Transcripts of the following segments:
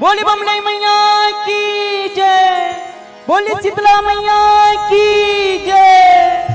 बोली बमलाई मैया की जय, बोली शीतला मैया की जय।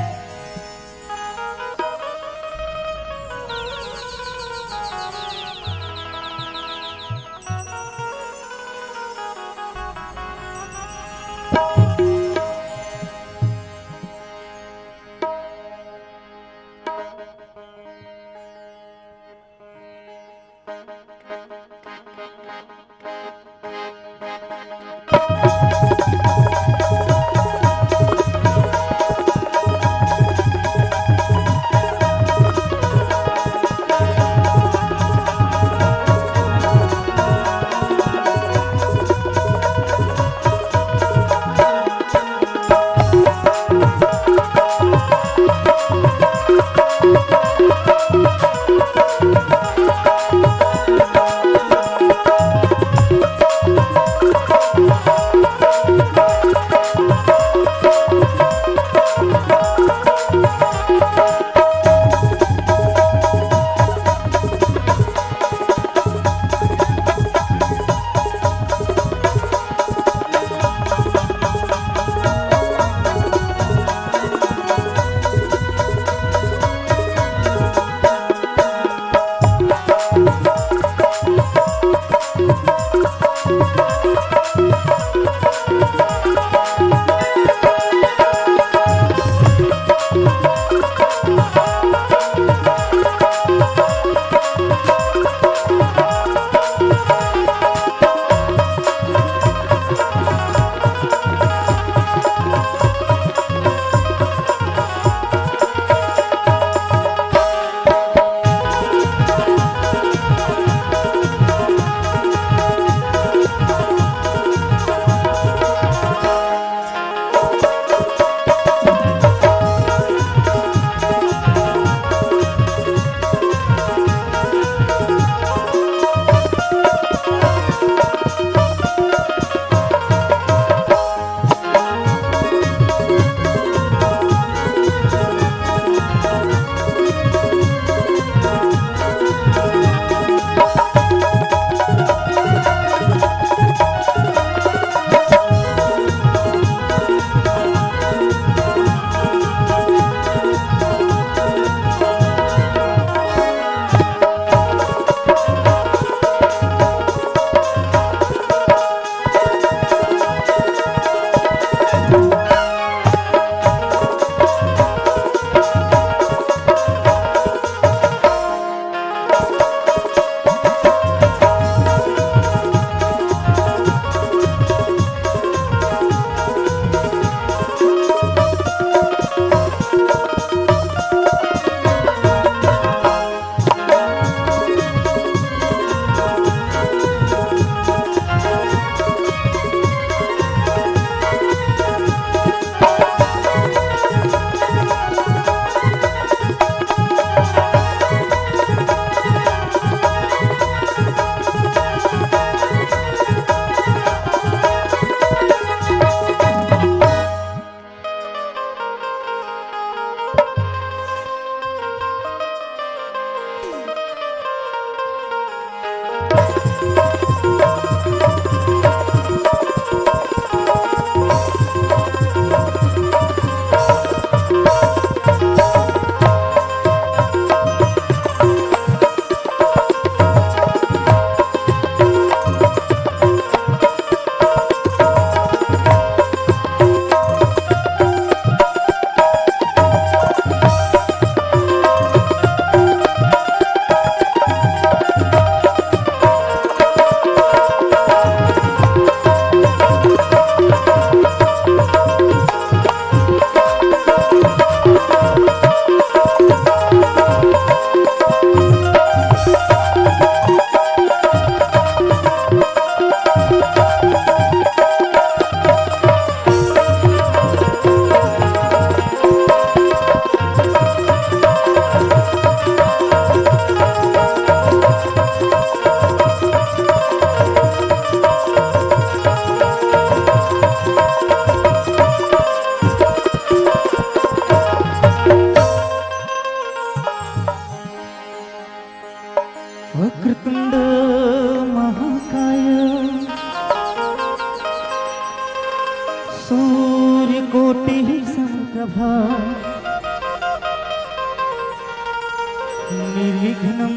निर्विघ्नं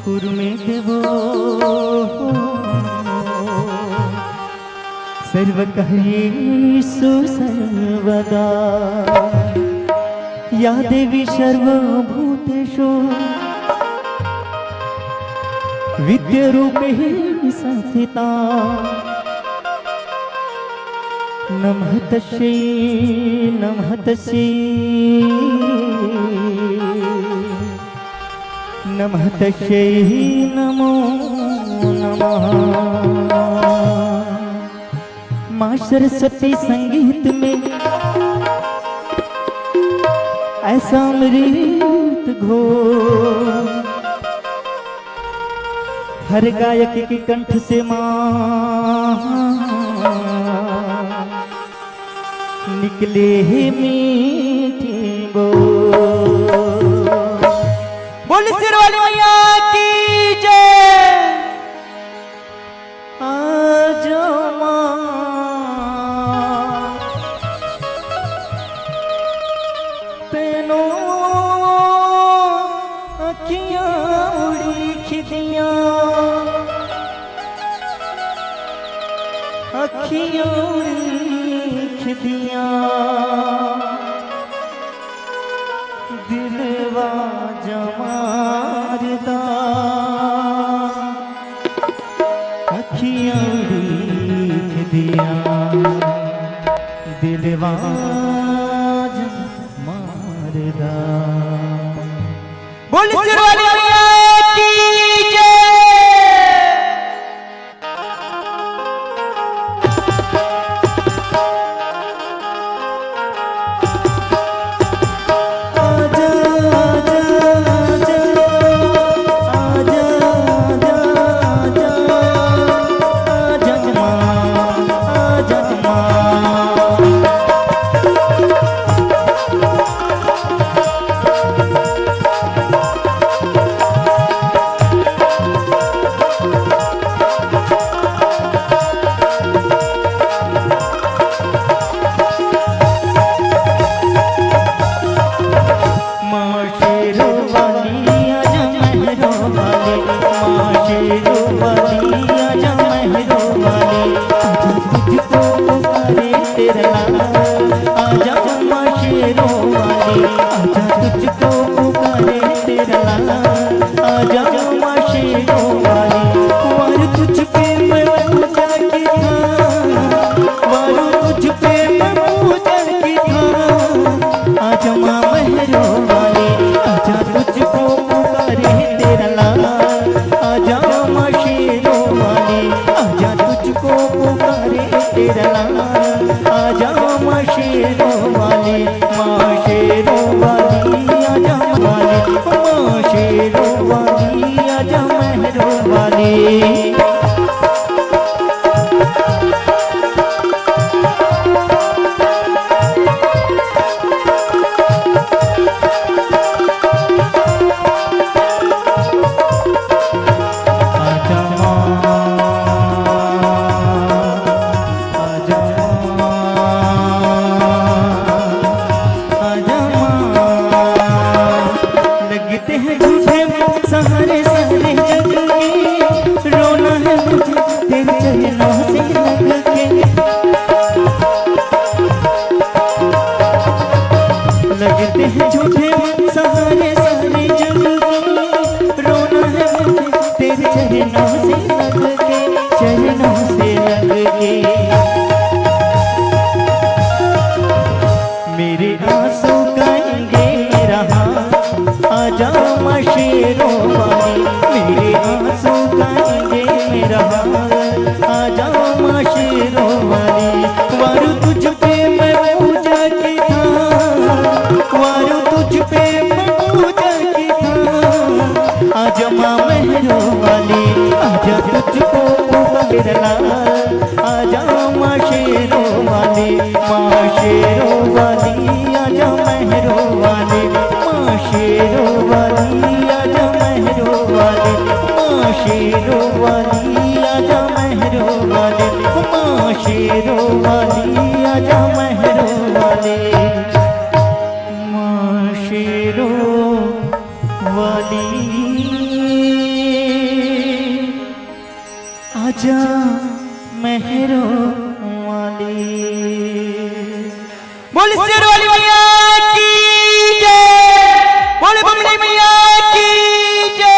कुरु मे देवो सर्वकार्येषु सर्वदा या देवी सर्वभूतेषु विद्यारूपेण संस्थिता नमः तस्यै नमः तस्यै नमः तस्यै नमो नमः। माँ सरस्वती संगीत में ऐसा अमृत घोर हर गायक के कंठ से माँ निकले मीठी बोल सिर वाली मैया की जय। आज माँ तेनों अखियाँ उड़ी खिदियाँ अखियाँ उड़ी खिदियाँ दिलवा जमारदा अखियाँ उड़ी खिदियाँ दिलवा जमारदा। बोल सिर वाली मैया की जय। आजा माँ शेरों वाली, माँ शेरों वाली आजा महरों वाली, माँ शेरों वाली आजा महरों वाली, माँ शेरों वाली आजा महरों वाली, माँ शेरों वाली आजा महरों वाली। आजा मेहरो वाली। बोल शेर वाली मैया की जय, बोल बमड़ी मैया की जय।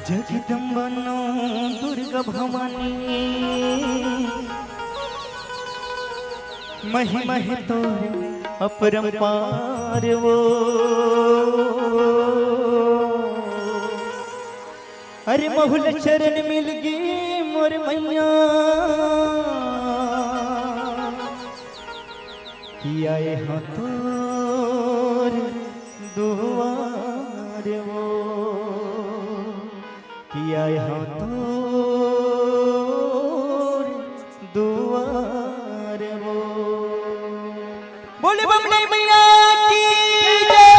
जगदम्बनो दुर्गा भवानी महिमा है तो अपरंपार वो। अरे महुल चरण मिल गई मोर मैया कि आए हाँ तो दुआर वो किया यहाँ तो दुआर वो। बोले बमले मैया की जय।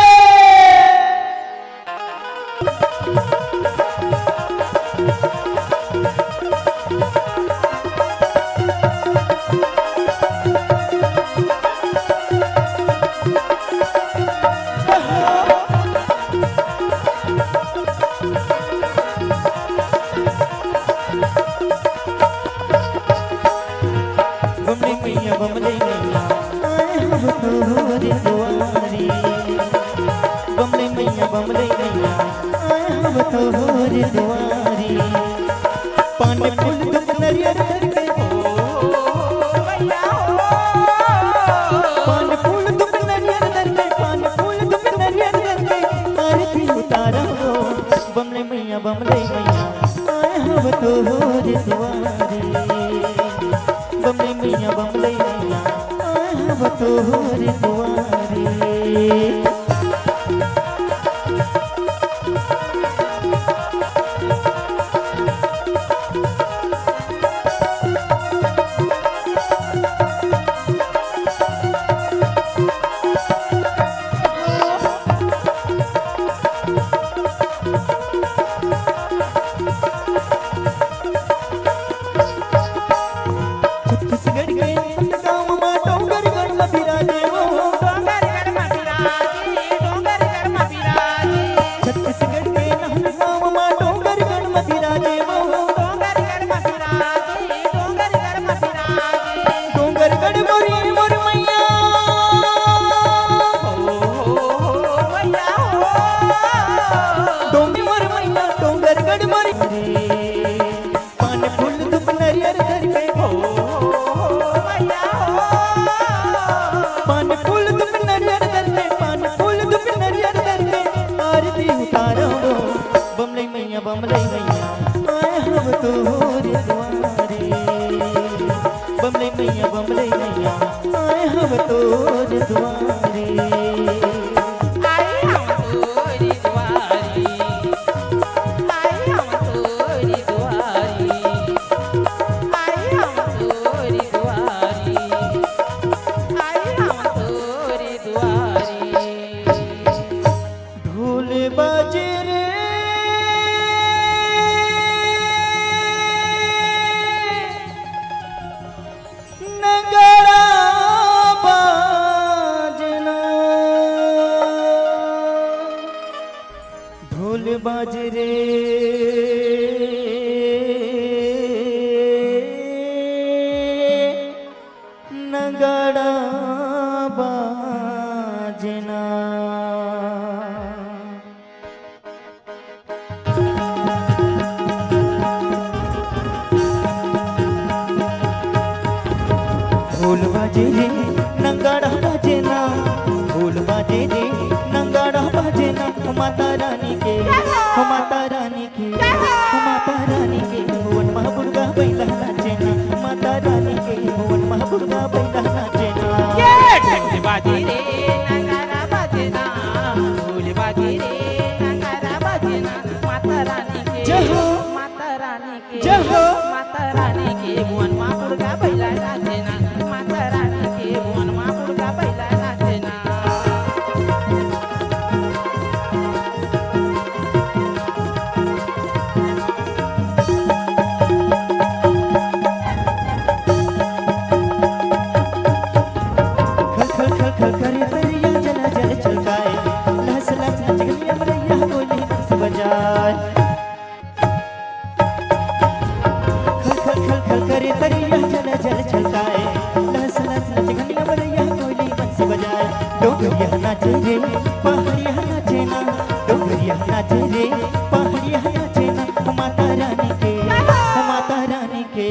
बमले मैया आए हम तोहरे दुआरी। बमले मैया आए हम तोहरे दुआरी। पान फूल दुख नरियर करके पान फूल दुख नरियर करके पान फूल दुख नरियर करके आरती उतारा हो। बमले मैया आए हम तोहरे दुआरी। बमले मैया आए हम तोहरे दुआरी। छत्तीसगढ़ के गाँव में डोंगर गढ़ में बिराजे वो। छत्तीसगढ़ के गाँव में डोंगर गढ़ में बिराजे वो। डोंगर गढ़ मोरी मोर मैया डोंगी मोर मैया डोंगर गढ़ मोरी। पान फूल दुख नरियर करके पान फूल दुख नरियर करके पान फूल दुख नरियर करके आरती उतारो। बमले मैया आए हम तोहरे दुआरे। बमले मैया आए हम तोहरे दुआरे। ढोल बाजे रे नगाड़ा बाजना। ढोल बाजे रे नगाड़ा बाजना। ढोल बाजे रे नगाड़ा बाजना। ढोल बाजे रे नगाड़ा बाजना। माता रानी के माता रानी के माता रानी के भुवन महापुरगा बैला नाचेना। माता रानी के भुवन महापुरगा बैला नाचेना। बाजे रे नगाड़ा बाजना। ढोल बाजे रे नगाड़ा बाजना। माता रानी के जय हो माता रानी के जय हो माता रानी के भुवन महापुरगा बैला नाचेना। माता रानी के भुवन महापुरगा बैला नाचेना। खल खल खल खल करे दरिया जला जल छलकाए। लहस लहस नच गलिया मरैया बोली हंस बजाए। खल खल खल खल करे दरिया जला जल छलकाए। लहस लहस नच गलिया मरैया बोली हंस बजाए। डोंगरिया नाचे रे पहाड़िया नाचे ना। डोंगरिया नाचे रे पहाड़िया नाचे ना। माता रानी के माता रानी के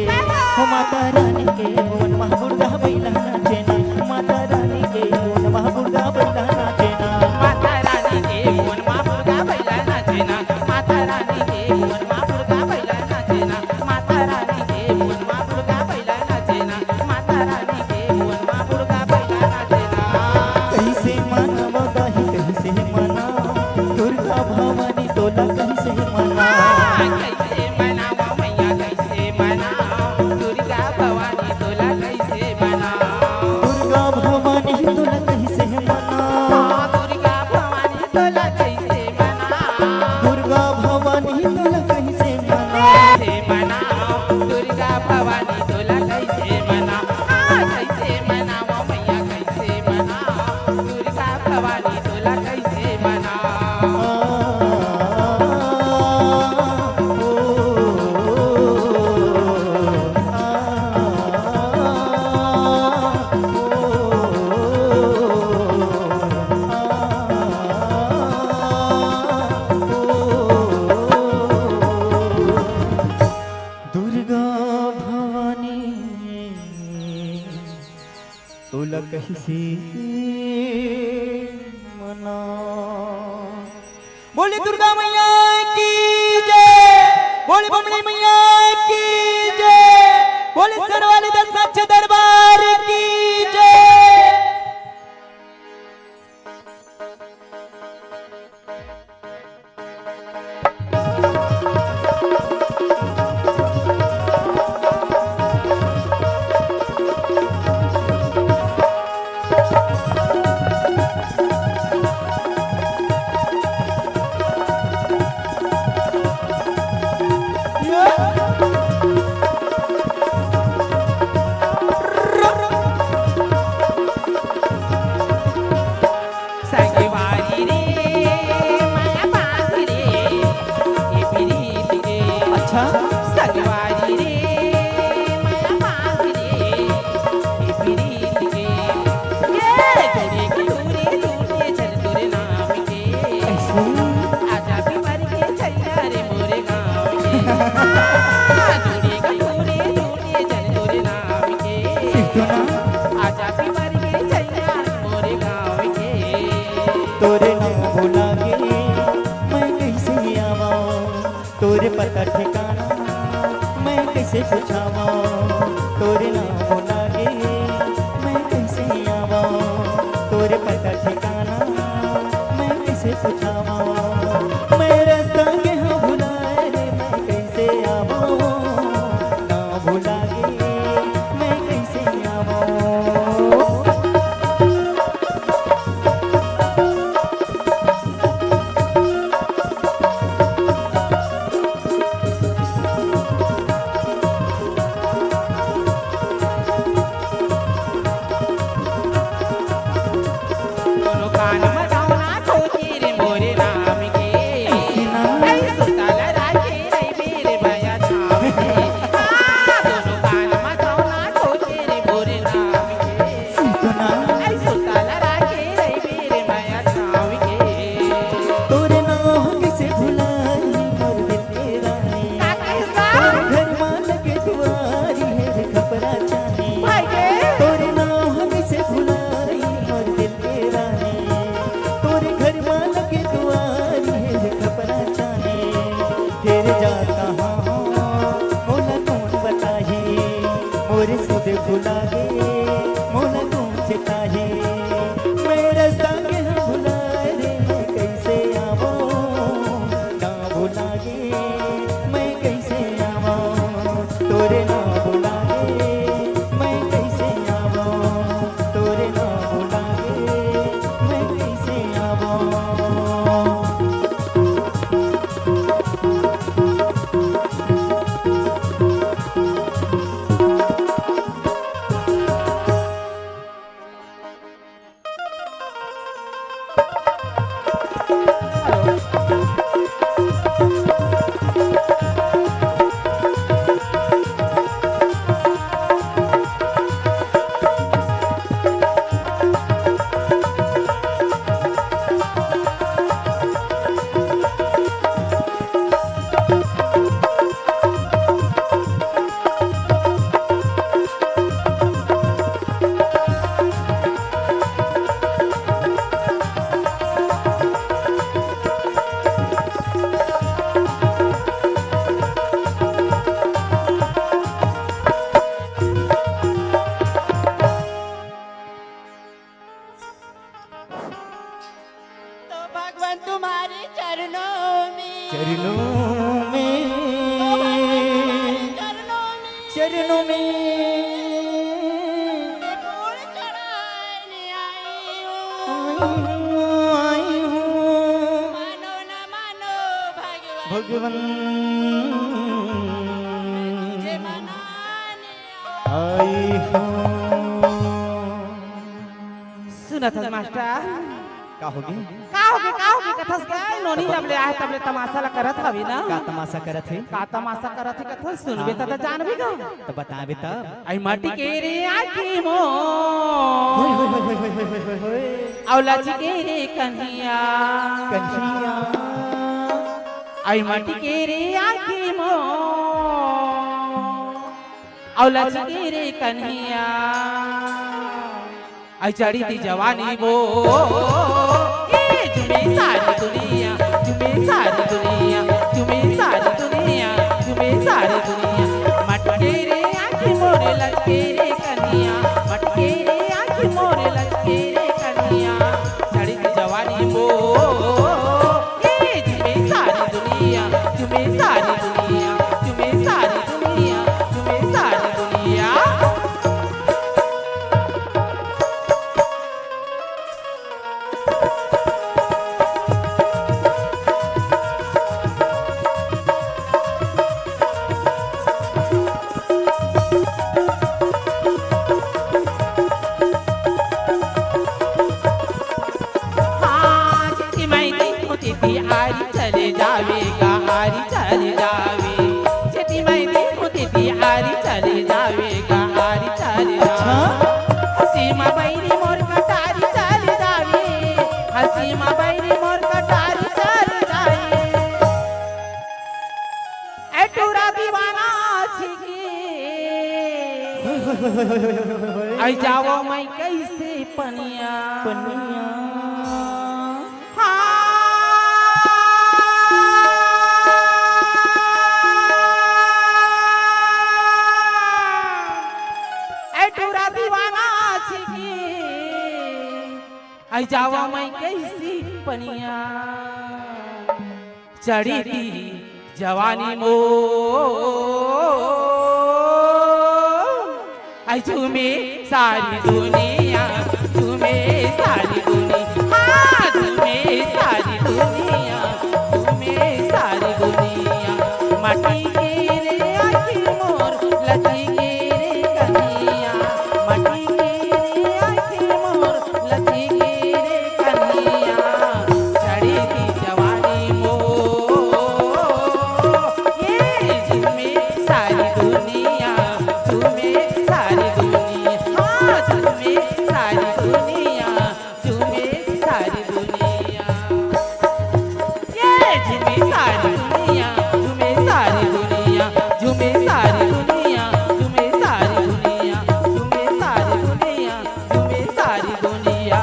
माता रानी के भुवन महापुरगा बैला नाचे ना। माता रानी के भुवन महापुरगा बैला नाचे ना। माता रानी के भुवन महापुरगा बैला नाचेना। माता रानी के भुवन महापुरगा बैला नाचेना। माता रानी के भुवन महापुरगा बैला नाचेना। माता रानी के भुवन महापुरगा बैला नाचेना। कैसे मानव दही कैसे मना। बोले दुर्गा मैया की जय, बोले बमनी मैया की जय, बोले सरवाली दस सच्चे दरबार की जय। तोरे नाम भुला गे मैं कैसे आवा, तोरे पता ठिकाना मैं कैसे पूछावा। तोरे नाम भुला गे मैं कैसे आवा, तोरे पता ठिकाना मैं कैसे पूछावा। मैं रास्ता के हाँ भुलाए रे मैं कैसे आवा, ना भुला गे मैं कैसे आवा। भुला गे मोला कौन चिताही, मेरे संग भुलाए रे मैं कैसे आवो, ना भुला गे मैं कैसे आवो। तोरे ना भुला गे मैं कैसे आवो, तोरे ना भुला गे मैं कैसे आवो। तुम्हारे चरणों में चरणों में फूल चढ़ाने आई हूँ। मानो न मानो भगवन मुझे मनाने आई हूँ। सुना था मास्टर का होगी कथस गए नोनी जब ले आए तब ले तमाशा ला करत हवी ना। का तमाशा करत है? का तमाशा करत है कथस सुनबे त जानबी गा तो बताबे तब। आई माटी के रे आखी मो होय होय होय होय होय होय होय औला जी के रे कन्हैया कन्हैया। आई माटी के रे आखी मो औला जी के रे कन्हैया आई चढ़ी थी जवानी वो ये झूमे सारी दुनिया झूमे सारी दुनिया झूमे सारी दुनिया झूमे सारी दुनिया मटके रे आँखें मोरे लटके रे कन्या मटके रे आँखें मोरे लटके रे कन्या चढ़ी थी जवानी वो ये झूमे सारी दुनिया झूमे सारी दुनिया झूमे सारी दुनिया झूमे सारी दुनिया आरी चले जावेगा आरी चले जावे जेती मैं देखूं तेती आरी चले जावेगा आरी चले जावे हसीमा बैरी मोर कटारी चले जावे हसीमा बैरी मोर कटारी चले जावे एटूरा दीवाना छिके आई जाओ मैं कैसे पनिया पनिया आई जावा मैं कैसी पनिया चढ़ी थी जवानी मो आई झूमे सारी दुनिया झूमे सारी दुनिया हाँ झूमे सारी दुनिया झूमे सारी दुनिया मटी के रे आँखी मोर लची के रे कन्हैया मटी के रे आँखी मोर लची के रे कन्हैया चढ़ी थी जवानी मो ये झूमे सारी दुनिया झूमे सारी दुनिया हाँ झूमे सारी दुनिया झूमे सारी दुनिया ये झूमे सारी दुनिया झूमे सारी दुनिया झूमे सारी दुनिया झूमे सारी दुनिया झूमे सारी दुनिया झूमे सारी दुनिया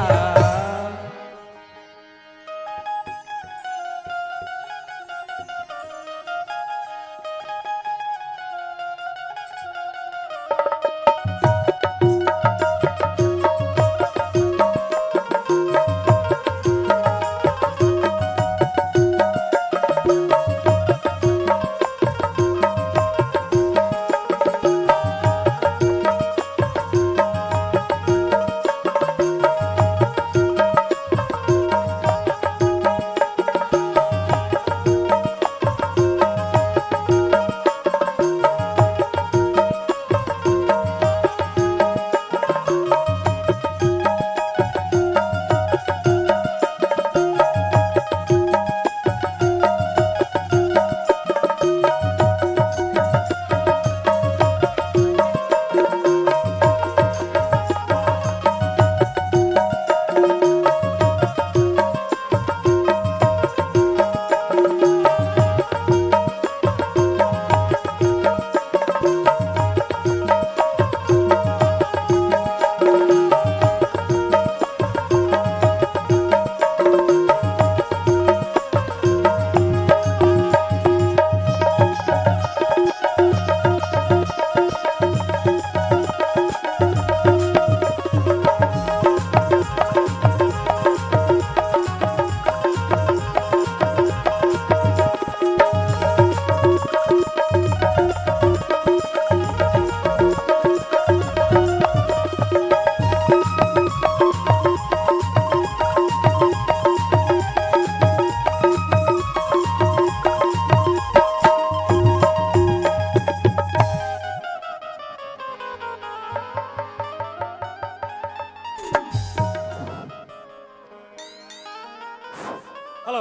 हेलो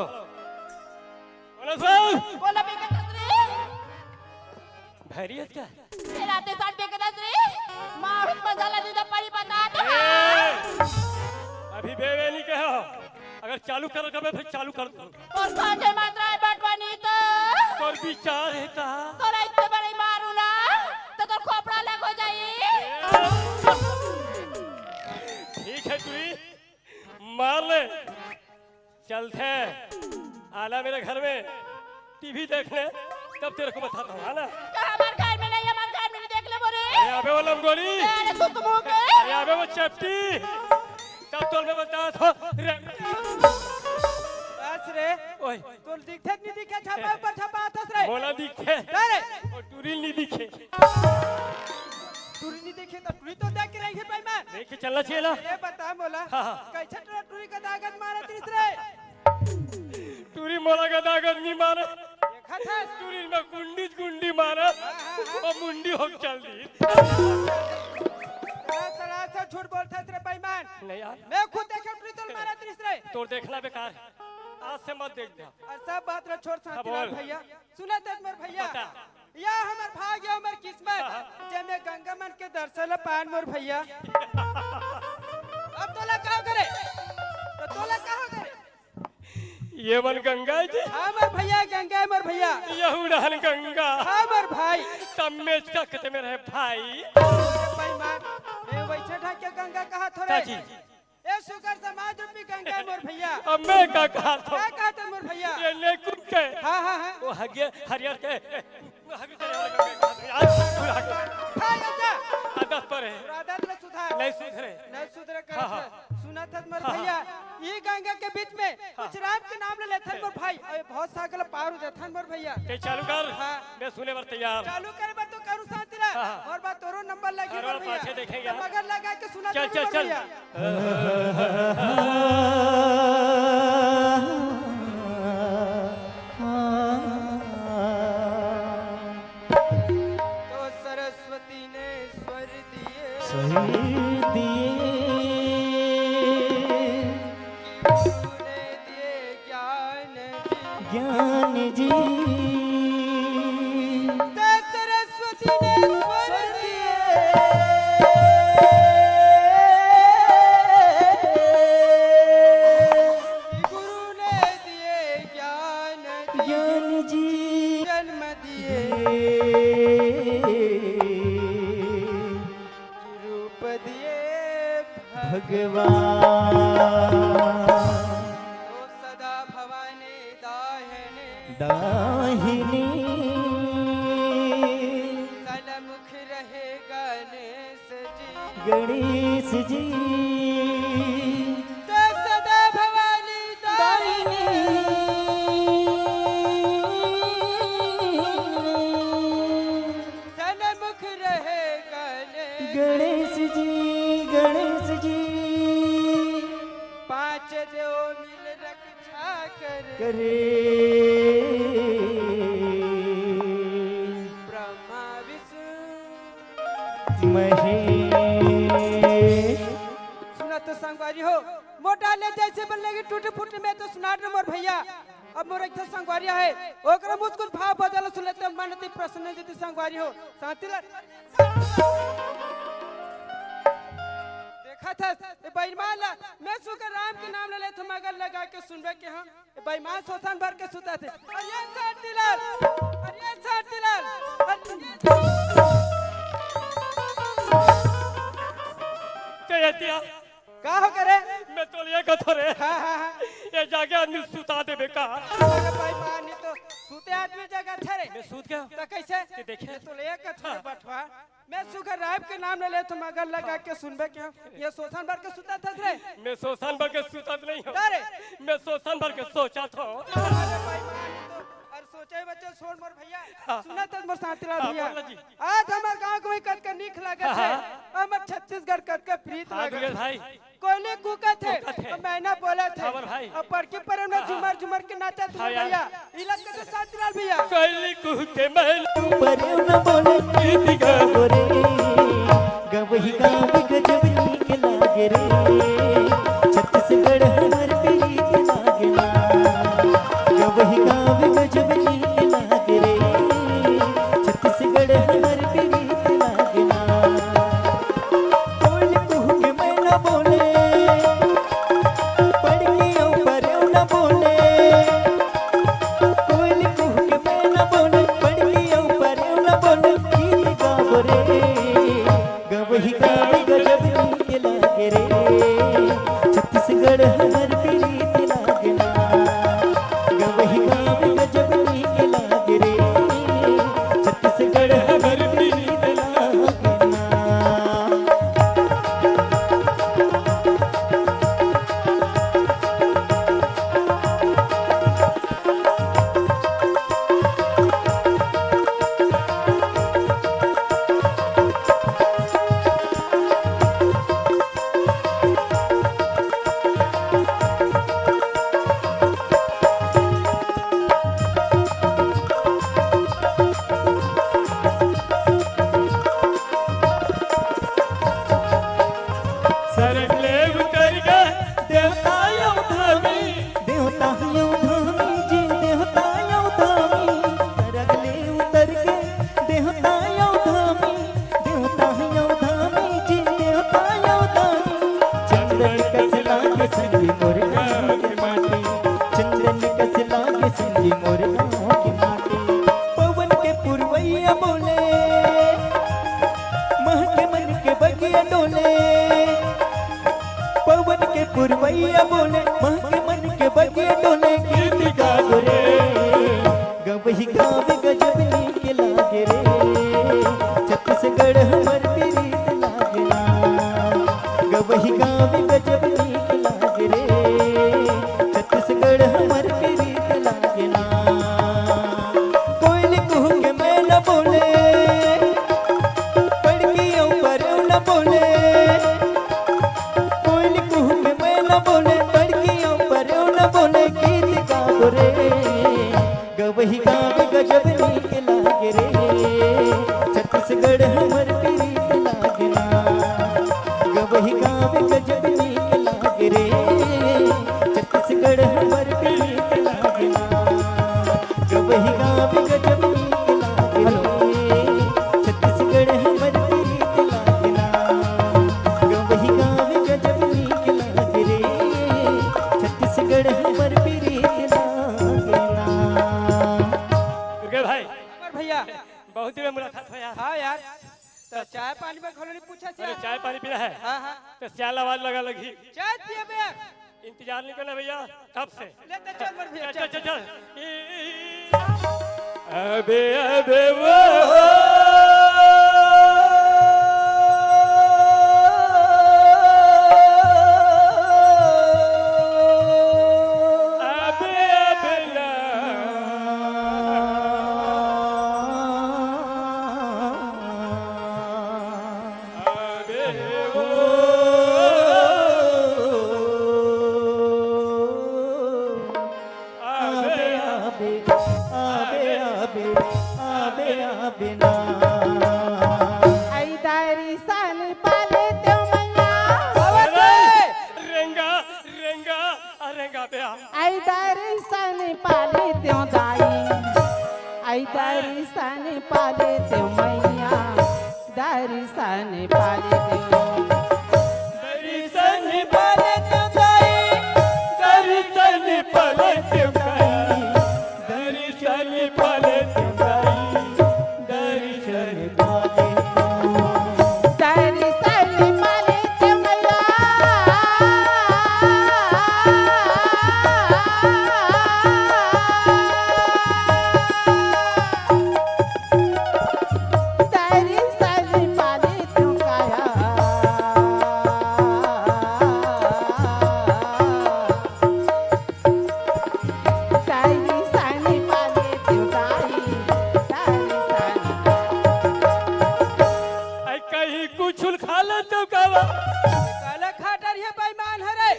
बोलो बोला बेकतरी भैरियत क्या राते साथ बेकतरी मारूत मजाला दीदा पड़ी बता दो अभी बेवे नहीं कहो अगर चालू कर कबे फिर चालू कर दो और साथे मात्रा बटवानी तो और विचार है का तोरा इतने बड़ी मारू ना तो तोर खोपड़ा लग हो जाई ठीक है मार ले। चलते आना मेरे घर में टीवी देखने, तब तेरे को बताता हूँ। आना हमारे घर में नहीं, हमारे घर में नहीं, देख ले बोरे। अरे अबे वो लमगोली, अरे तू तो मुंह के। अरे अबे वो चपटी, तब तो मैं बताया था बस रे ओए तो दिखते नहीं दिखे छपा ऊपर छपा आतस रे बोला दिखे अरे और टूरिल नहीं दिखे। टूरी नहीं देखे तो टूरी तो देख के रही है भाई मैं देख के चलना चाहिए ना। ये बता मोला हाँ, हाँ। कैसे तेरा टूरी का दागत मारा तीसरे टूरी मोला का दागत नहीं मारा, देखा था टूरी में गुंडी मारा और मुंडी हो चल दी। सड़ा सा झूठ बोलता तेरे बेईमान नहीं यार, मैं खुद देखा टूरी तो मारा तीसरे तो देखना बेकार, आज से मत देख जा। और सब बात रे छोड़ शांतिलाल बोल। भैया सुना तेज मोर भैया बता। या हमर भाग्य हमर किस्मत जे में गंगा मन के दर्शन पान मोर भैया अब तोला का करे तो तोला का करे ये मन गंगा जी, हमर भैया गंगा मोर भैया यहू रहन गंगा, हमर भाई तब में चकत में रहे भाई। बेईमान मैं वैसे ढाके गंगा कहा थोड़े चाची। ए सुगर समाज रूपी गंगा मोर भैया अब मैं क्या कहा था? क्या कहते मोर भैया ये लेकुन के हां हां हां वो हगे हरियर के हगे तेरे वाला गंगा आज पूरा हगे हां जा आदत पर है, आदत में सुधार नहीं सुधरे। नहीं सुधरे हाँ, कर सुना था मोर भैया ये गंगा के बीच में कुछ राम के नाम ले लेथन मोर भाई और बहुत सागल पार हो जाथन मोर भैया ते चालू कर, हाँ। मैं सुने पर तैयार। चालू करे बात तो करू शांति रे हाँ। और बात तोरो नंबर लगी और मोर भैया पाछे देखेंगे। तो मगर लगा के सुना चल था चल मोर चल भैया तो सरस्वती ने स्वर दिए स्वर दिए गुरु ने दिए ज्ञान जी ज्ञान जी, तो सरस्वती ने स्वर दिए गुरु ने दिए ज्ञान जी ज्ञान जी जन्म दिए रूप दिए भगवान। तो सदा भवानी दाहिने दाहिनी सलमुख रहे गणेश जी गणेश जी, तो सदा भवानी दाहिने सलमुख रहे गणेश जी, गणेश जी पांच देव मिल रक्षा करे करे ब्रह्मा विष्णु महेश। सुना तो संगवारी हो मोटा ले जैसे बन लगी टूटे फूटे में तो सुनाट मोर भैया अब मोर एक संगवारिया है ओकरा मुस्कुल भाव बदल सुनते मनती प्रसन्न जति संगवारी हो शांतिलाल देखा था ए बेईमान ला मैं सुकर राम के नाम ले लेत मगर लगा के सुनबे के हां ए बेईमान शोषण भर के सुता थे अरे शांतिलाल ते दिया का हो करे मैं तो लिया का थोड़े हां हां हां ये जाके आदमी सुता दे बेकार। बेईमान नहीं तो सुते आदमी जगह ठहरे मैं सूत गया तो कैसे ते देखे तो ले का छोड़ बटवा मैं सुगर राम के नाम ले ले तो मगर लगा के सुनबे क्या ये शोषण भर के सुता था रे मैं सोसान भर के सुता नहीं हूँ, अरे मैं सोसान भर के सोचा था। अरे भाई मान तो और सोचे बच्चे छोड़ मोर भैया सुना था मोर शांतिलाल हाँ, भैया बोला जी। आज हमार गांव को कत के निक लागत है हमर छत्तीसगढ़ कत के प्रीत हाँ, दुर्गेश लागत भाई कोयले कूकत है कूकत है। और मैना बोला थे खबर भाई। और पड़की पर में झुमर झुमर के नाचा था हाँ, यार। भैया इलाज के तो शांतिलाल भैया कैली कुहते महल ऊपर न बोले गीत गाओ रे, गवही गाँव गजब नीक लागे रे, छत्तीसगढ़ हमार प्रीत लागेला, गवही गाँव गजब नीक लागे रे, छत्तीसगढ़ हमार प्रीत लागेला। बोल कुह के मैं न बोले, पढ़ के ऊपर न बोले, बोल कुह के मैं न बोले, पढ़ के ऊपर न बोले, गीत गाओ रे, गवही गाँव गजब नीक लागे रे। देवता यो धामी जी देवता यो धामी रगले उतर के देवता यो धामी जी देवता यो धामी चंदन कसला के संगी मोर गाँव की माटी चंदन कसला के संगी मोर गाँव की माटी पवन के पुरवैया बोले मह के मन के बगिया डोले पवन के पुरवैया बोले मह के मन के बगिया डोले गीत गाओ रे गवही गावे गजब नीक लागे रे छत्तीसगढ़ हमर प्रीत लागेला गवही गावे गजब नीक लागे रे छत्तीसगढ़ हमर प्रीत लागेला कोयल कुहू के मेला बोले पड़कियों पर न बोले कोयल कुहू के मेला बोले पड़कियों पर न बोले गीत गाओ रे गवही गावे गजब नीक लागे रे छत्तीसगढ़ हमर प्रीत लागेला गवही गावे गजब नीक लागे रे छत्तीसगढ़ हमर प्रीत लागेला गवही गावे गजब नीक लागे रे छत्तीसगढ़ हमर प्रीत लागेला गवही गावे गजब नीक लागे रे छत्तीसगढ़ हमर प्रीत लागेला दुर्गे भाई अमर भैया बहुत दिन में मुलाकात हुआ यार। हाँ यार तो चाय पानी में खोलने पूछा अरे चाय पानी पीना है हाँ हाँ तो चाल आवाज लगा लगी चाय पिए बे इंतजार नहीं करना भैया कब से लेते चल मर भैया चल चल चल अबे अबे वो अबे अबे ला अबे वो आबे आबे आबे आबे आबे आबे ना आई दारी सन पाले त्यो मैया रेंगा रेंगा रेंगा पे आ आई दारी सन पाले त्यो दाई आई दारी सन पाले त्यो मैया दारी सन पाले त्यो दर्शन पाले तो गई दर्शन पाले तो गई दर्शन पाले तो गई दर्शन पाले दारी सन पाले त्यो मैया दारी सन पाले त्यो काया दारी सन पाले त्यो दाई दारी सन आई कहीं कुछ खा ले तो कावा काला खाटर ये बेईमान है रे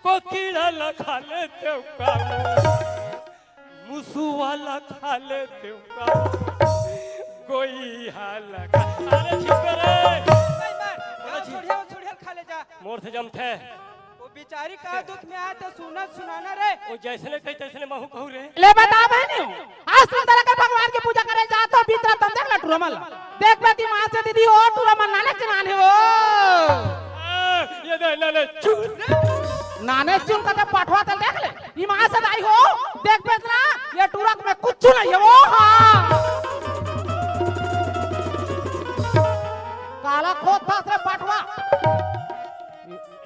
को कीड़ा ला खा ले तो कावा मुसु वाला खा ले तो कावा कोई हाल खा अरे छिप रे बेईमान छोड़िया खा ले जा मोर से जमथे वो बेचारी का दुख में आए तो सुनाना रे वो जैसने कही तैसने महू कहू रे ले बता बहनी आज तुम तरह के भगवान की पूजा करे जातो भीतर तुम देख ला टुरमल देख बेटी मां से दीदी ओ टुरमल नानक के नाने हो ये दे ले चुप नाने चुन का पाठवा तल देख ले ई मां से दाई हो देख बेतना ये टुरक में कुछ नहीं है वो हां काला खोद था से पाठवा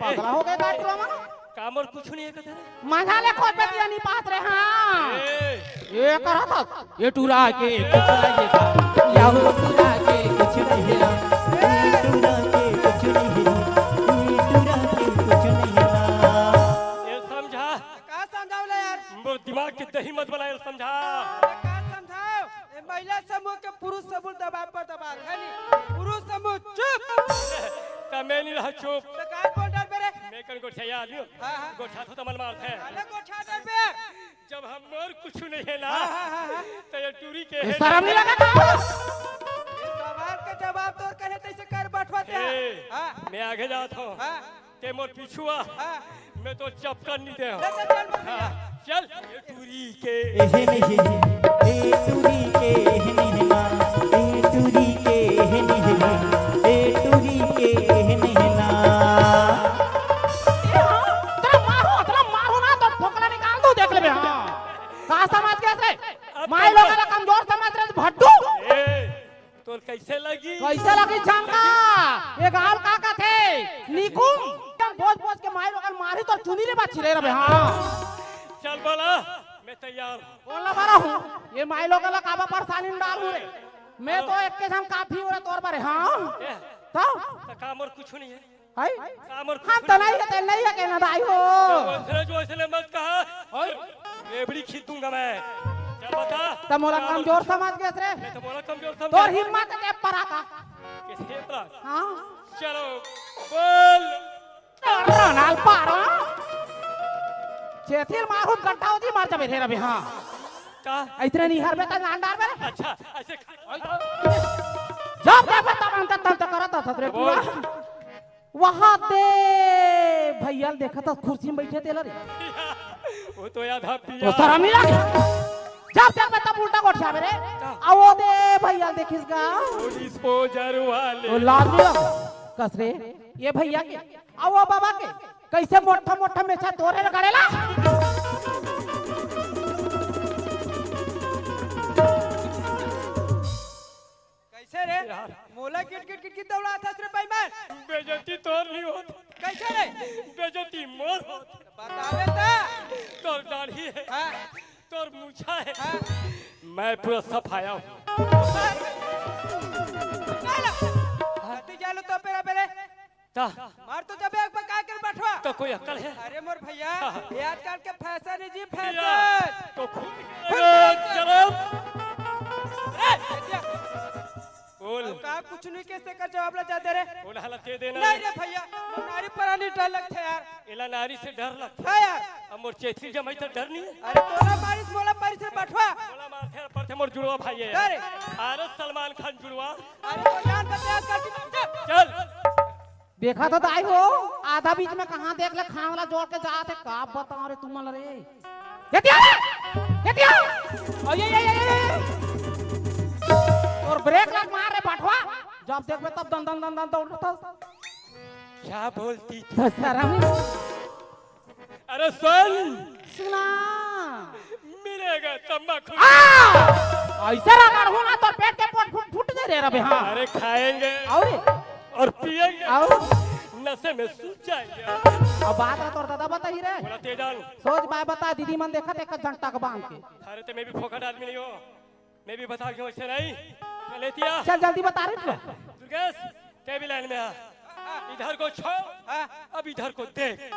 पागला हो गए का टुरमल काम और कुछ नहीं है कहते रे मजाले खोद पे दिया नहीं पात रे हां ए, ये करा था ये टुरा के कुछ नहीं था या हो टुरा के कुछ नहीं है टूरा के कुछ नहीं टूरा के कुछ नहीं ये समझा का समझाओ ले यार मोर दिमाग के दही मत बनाए समझा का समझाओ ये महिला समूह के पुरुष समूह दबाव पर दबाव है नी पुरुष समूह चुप ता मैं नहीं रहा चुप तो का बोल डर बे रे मैं कन गोठिया आदमी हाँ, हाँ। गोठा तो मन मार थे काला गोठा डर बे जब हम मोर कुछ नहीं है ना हाँ। तो ये टूरी के है शर्म नहीं लगा का ये सवाल के जवाब तो कहे तैसे कर बैठवाते ए, हां मैं आगे जाता हूँ हां ते मोर पीछुआ हां मैं तो चपका नहीं दे ले चल मर भैया चल ये टूरी के एहे नहीं ए टूरी के एहे नहीं ना ए टूरी के एहे नहीं ना ए टूरी के एहे नहीं ना तेरा मारो ना तो ठोकला निकाल दो देख ले बे हां का समझ कैसे माई लोग का कमजोर समझ रहे भट्टू ए तोर कैसे लगी कैसे लगी झमका ये गाल का थे निकुम बोझ बोझ के माई लोग मारी तो चुनी रे बाछी रे बे हां चल बोला मैं तैयार हूँ बोलना बारा हूं ये माई लोग का काबा परेशानी में डालू रे मैं तो एक के हम काफी हो रे तोर बारे हां तो काम और कुछ नहीं है हाय काम और हम तो नहीं है के ना दाई हो जो इसने मत कहा रेबड़ी खींचूंगा मैं चल बता तो मोला कमजोर समझ गए रे मैं तो बोला कमजोर समझ तोर हिम्मत दे परा का किसे पर हां चलो बोल नाल पारा चेथिल मारू गड्ढा होती मार जाबे रे रबे हां का इतने नहीं हर बेटा नांडार में अच्छा ऐसे जब जब तब तब करता था रे पूरा वहां दे भैया देखा था कुर्सी में बैठे थे रे वो तो आधा तो पिया शर्म नहीं लगी जब जब तब उल्टा कोठा मेरे आओ दे भैया देखिस गा पुलिस पोजर वाले ओ लाज नहीं कसरे ये भैया के आओ बाबा के कैसे मोटा मोटा मेछा तोरे गड़ेला कैसे रे मोला किट किट किट किट दौड़ा था रे बेईमान बेइज्जती तोर नहीं होत कैसे रे बेइज्जती मोर होत बतावे ता तोर दाढ़ी है हां तोर मूछा है हां मैं पूरा सफाया हूँ हटी जालो तो पेरा पेरे ता मार तो जब एक पका कर बैठवा तो कोई अक्ल है अरे मोर भैया ये आजकल के फैशन है जी या, फैशन तो खुद चलो बोल का कुछ नहीं कैसे कर जवाब ला जा दे रे बोल हालत दे देना नहीं रे भैया नारी परानी डर लगता है यार इला नारी से डर लगता हां यार अब मोर चेथी जमाई तो डर नहीं है अरे तोरा बारिश मोला बारिश से बैठवा बोला माथे पर थे मोर जुड़वा भाई है अरे अरे सलमान खान जुड़वा अरे तो जान बता कर चल देखा तो दाई हो आधा बीच में कहां देख ले खान वाला जोड़ के जाते का बताओ रे तुम रे केतिया ओए और ब्रेक लग मार रे पाठवा जब देखबे तब दन दन दन दन दौड़ता क्या बोलती थी शर्म अरे सुन सुना मिलेगा तम्बाकू ऐसा रगड़ हो ना तो पेट के पोट फूट दे रे रबे हां अरे खाएंगे और पिएंगे और नशे में सूझ जाएंगे अब बात है तोर दादा बताई रे बोला तेजान सोच बाय बता दीदी मन देखा एक घंटा का बांध के अरे तो मैं भी फोकट आदमी नहीं हो मैं भी बता क्यों ऐसे नहीं लेतिया चल जल्दी बता रे तू दुर्गेश टेबल लाइन में आ इधर को छोड़ अब इधर को देख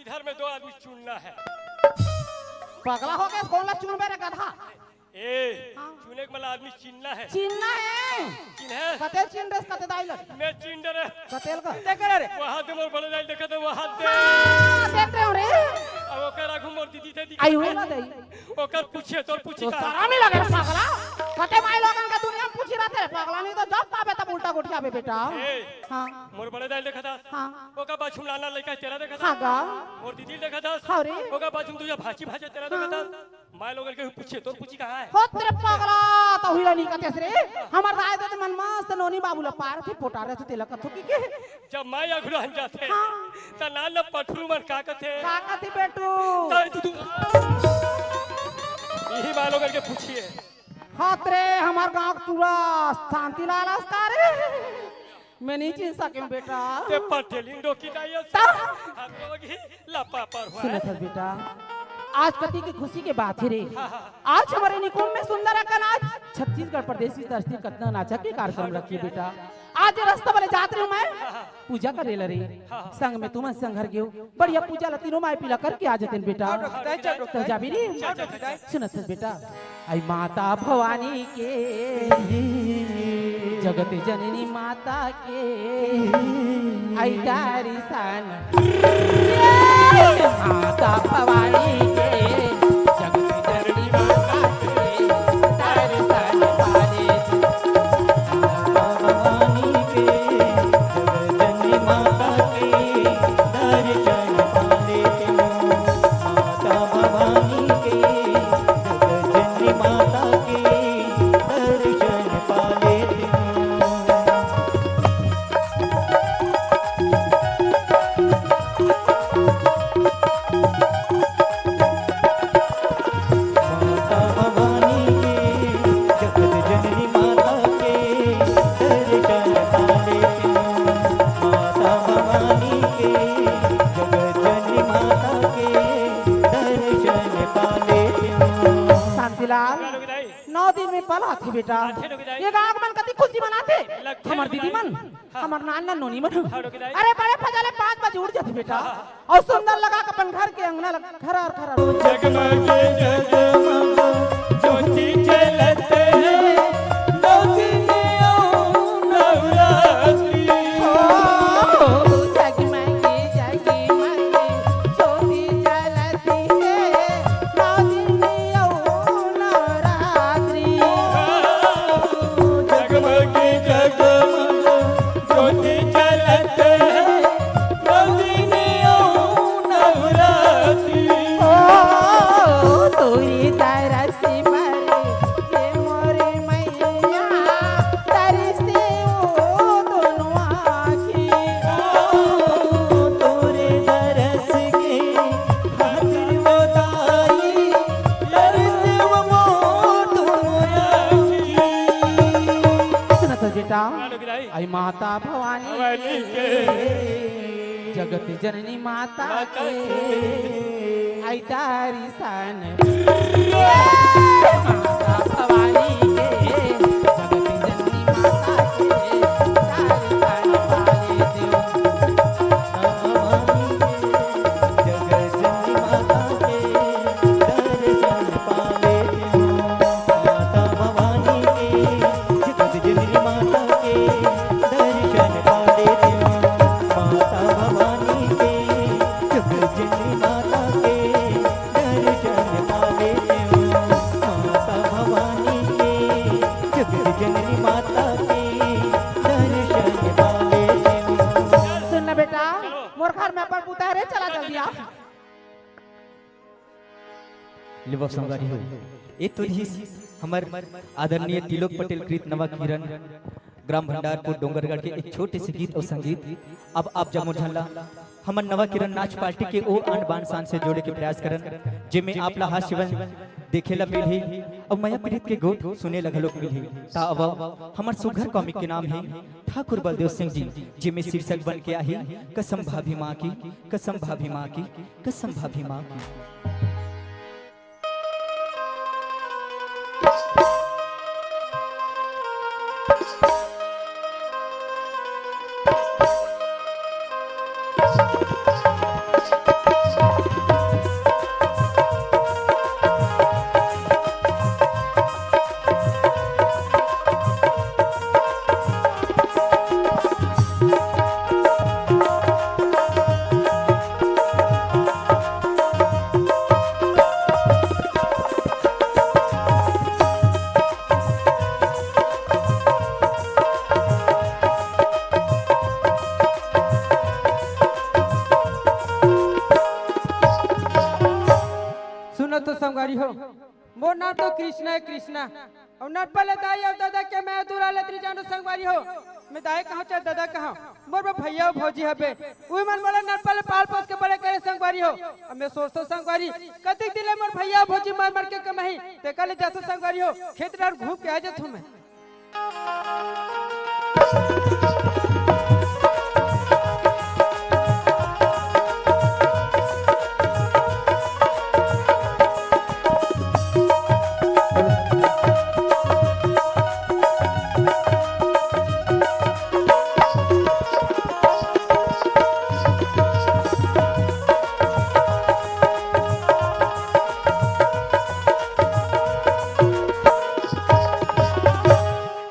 इधर में दो आदमी चुनना है पगला हो गया कौन ला चुन मेरे गधा ए चुने के मतलब आदमी चिन्ना है चिन्ना है चिन्ह है कते चिन रे कते दाइल मैं चिंडर है कतेल का ते करे रे वो हाथ मोर बड़े दाइल देखा तो वो हाथ दे देखते हो रे अब ओकर आगू मोर दीदी से आई हो ना दई ओकर पूछिए तोर पूछी तो का सारा में लगे पगला कते माई लोगन का दुनिया में पूछी रहते पगला नहीं तो जब पावे तब उल्टा गोठिया बे बेटा ए हां मोर बड़े दाइल देखा था हां ओका बाछुम लाना लड़का तेरा देखा था हां गा मोर दीदी देखा था हाँ रे। ओका बाछुम तुझे भाची भाजे तेरा देखा था माय लोगन के पूछिए तोर पूछी कहां है हो तेरे पगला तो हुई नहीं कते रे हमर राय दे मन मस्त नोनी बाबू ला पार थी पोटा रे तिलक कथु की के जब माय अघुरान जाते त नाल पठरू मन का कथे काका थी बेटू तू यही माय लोगन के पूछिए हाथ रे हमार गांव पूरा शांति लाल अस्तारे मैं नहीं चिन सके बेटा ते पटेलिन डोकी दाइया ता हाथ लोगी लपा पर हुआ सुनो है सर बेटा आज पति की खुशी के बात है रे आज हमारे निकुंज में सुंदर का नाच छत्तीसगढ़ प्रदेशी धरती कतना नाचा के कार्यक्रम रखिए बेटा आज रास्ता वाले जात रही हूँ मैं पूजा करे रे संग में तुम संघर गयो बढ़िया पूजा ला तीनों माई पिला करके आ जाते बेटा तो जाबी रे सुनो सर बेटा आई माता भवानी के जगत जननी माता के आई तारी सन माता भवानी के जगत जननी माता के तारी सन वाले भवानी के जगजननी माता के दर्शन पाले माता भवानी के जगत जननी माता के दर्शन पा लेती हूँ। माता भवानी के जगत जननी माता के दर्शन पा लेती हूँ। माता भवानी के जगत जननी माता के दर्शन पा लेती हूँ। शांतिलाल का लोग दाई 9 दिन में पला थी बेटा अच्छे लोग दाई ये आगमन कति खुशी मनाते लगते हमार लोग दीदी दाई। मन हमार नाना नोनी मन हाँ, लोग दाई। अरे बड़े फजाले 5 बजे उठ जाते बेटा और सुंदर लगा के अपन घर के अंगना खरा खरा जगमग जगमग ज्योति जलते हैं नवदिनियों नवरात्रि जागी मांगी ज्योति जलती है 9 दिन नवरात्रि जगमग जगमग ज्योति जलते हैं नवदिनियों नवरात्रि तोरी तरस मरे ये मोरे मैया तरसे ओ दोनों आँखी तोरे दरस के खातिर वो दाई लरसे वो मोर दुनिया सुना तो बेटा का लोग दाई आई माता भवानी भवानी के जगत जननी माता माता के के आई तारी सन माता भवानी के जगत जननी माता के तारी सन पाले देव जगत जननी माता के दर्शन पा लेती हूँ। माता भवानी के जगत जननी माता के दर्शन पा लेती हूँ। माता भवानी के जगत जननी माता के दर्शन पा लेती हूँ। माता भवानी के जगत जननी माता के दर्शन पा लेती हूँ। सुनना बेटा मोर घर में अपन पुता रे चला जल्दी आ लिवा संगारी हो एक तो ही हमर आदरणीय तिलोक पटेल कृत नवा किरण ग्राम भंडारपुर डोंगरगढ़ के एक छोटे से गीत और संगीत अब आप जब मुझला हमर नवा किरण नाच पार्टी के ओ अन बान शान से जोड़े के प्रयास करन जिमे आप ला हास्य शिवन देखेला मिली और माया पीड़ित के गोट सुने लगलो मिली ता अब हमर सुघर कॉमिक के नाम है ठाकुर बलदेव सिंह जी जिमे शीर्षक बन के आई कसम भाभी माँ की कसम भाभी माँ की कसम भाभी माँ की। सुनो तो संगारी हो मोर नाम तो कृष्णा है कृष्णा और नट पहले दाई और दादा के मैं दूरा लेत्री जानो संगवारी हो मैं दाई कहाँ चाहे दादा कहाँ मोर बा भैया और भौजी हबे उही मन बोला नट पहले पाल पोस के बड़े करे संगवारी हो अब मैं सोचतो संगवारी कति दिले मोर भैया और भौजी मार मार के कमाई ते कल जासो संगवारी हो खेत रार घूम के आ जात हूं मैं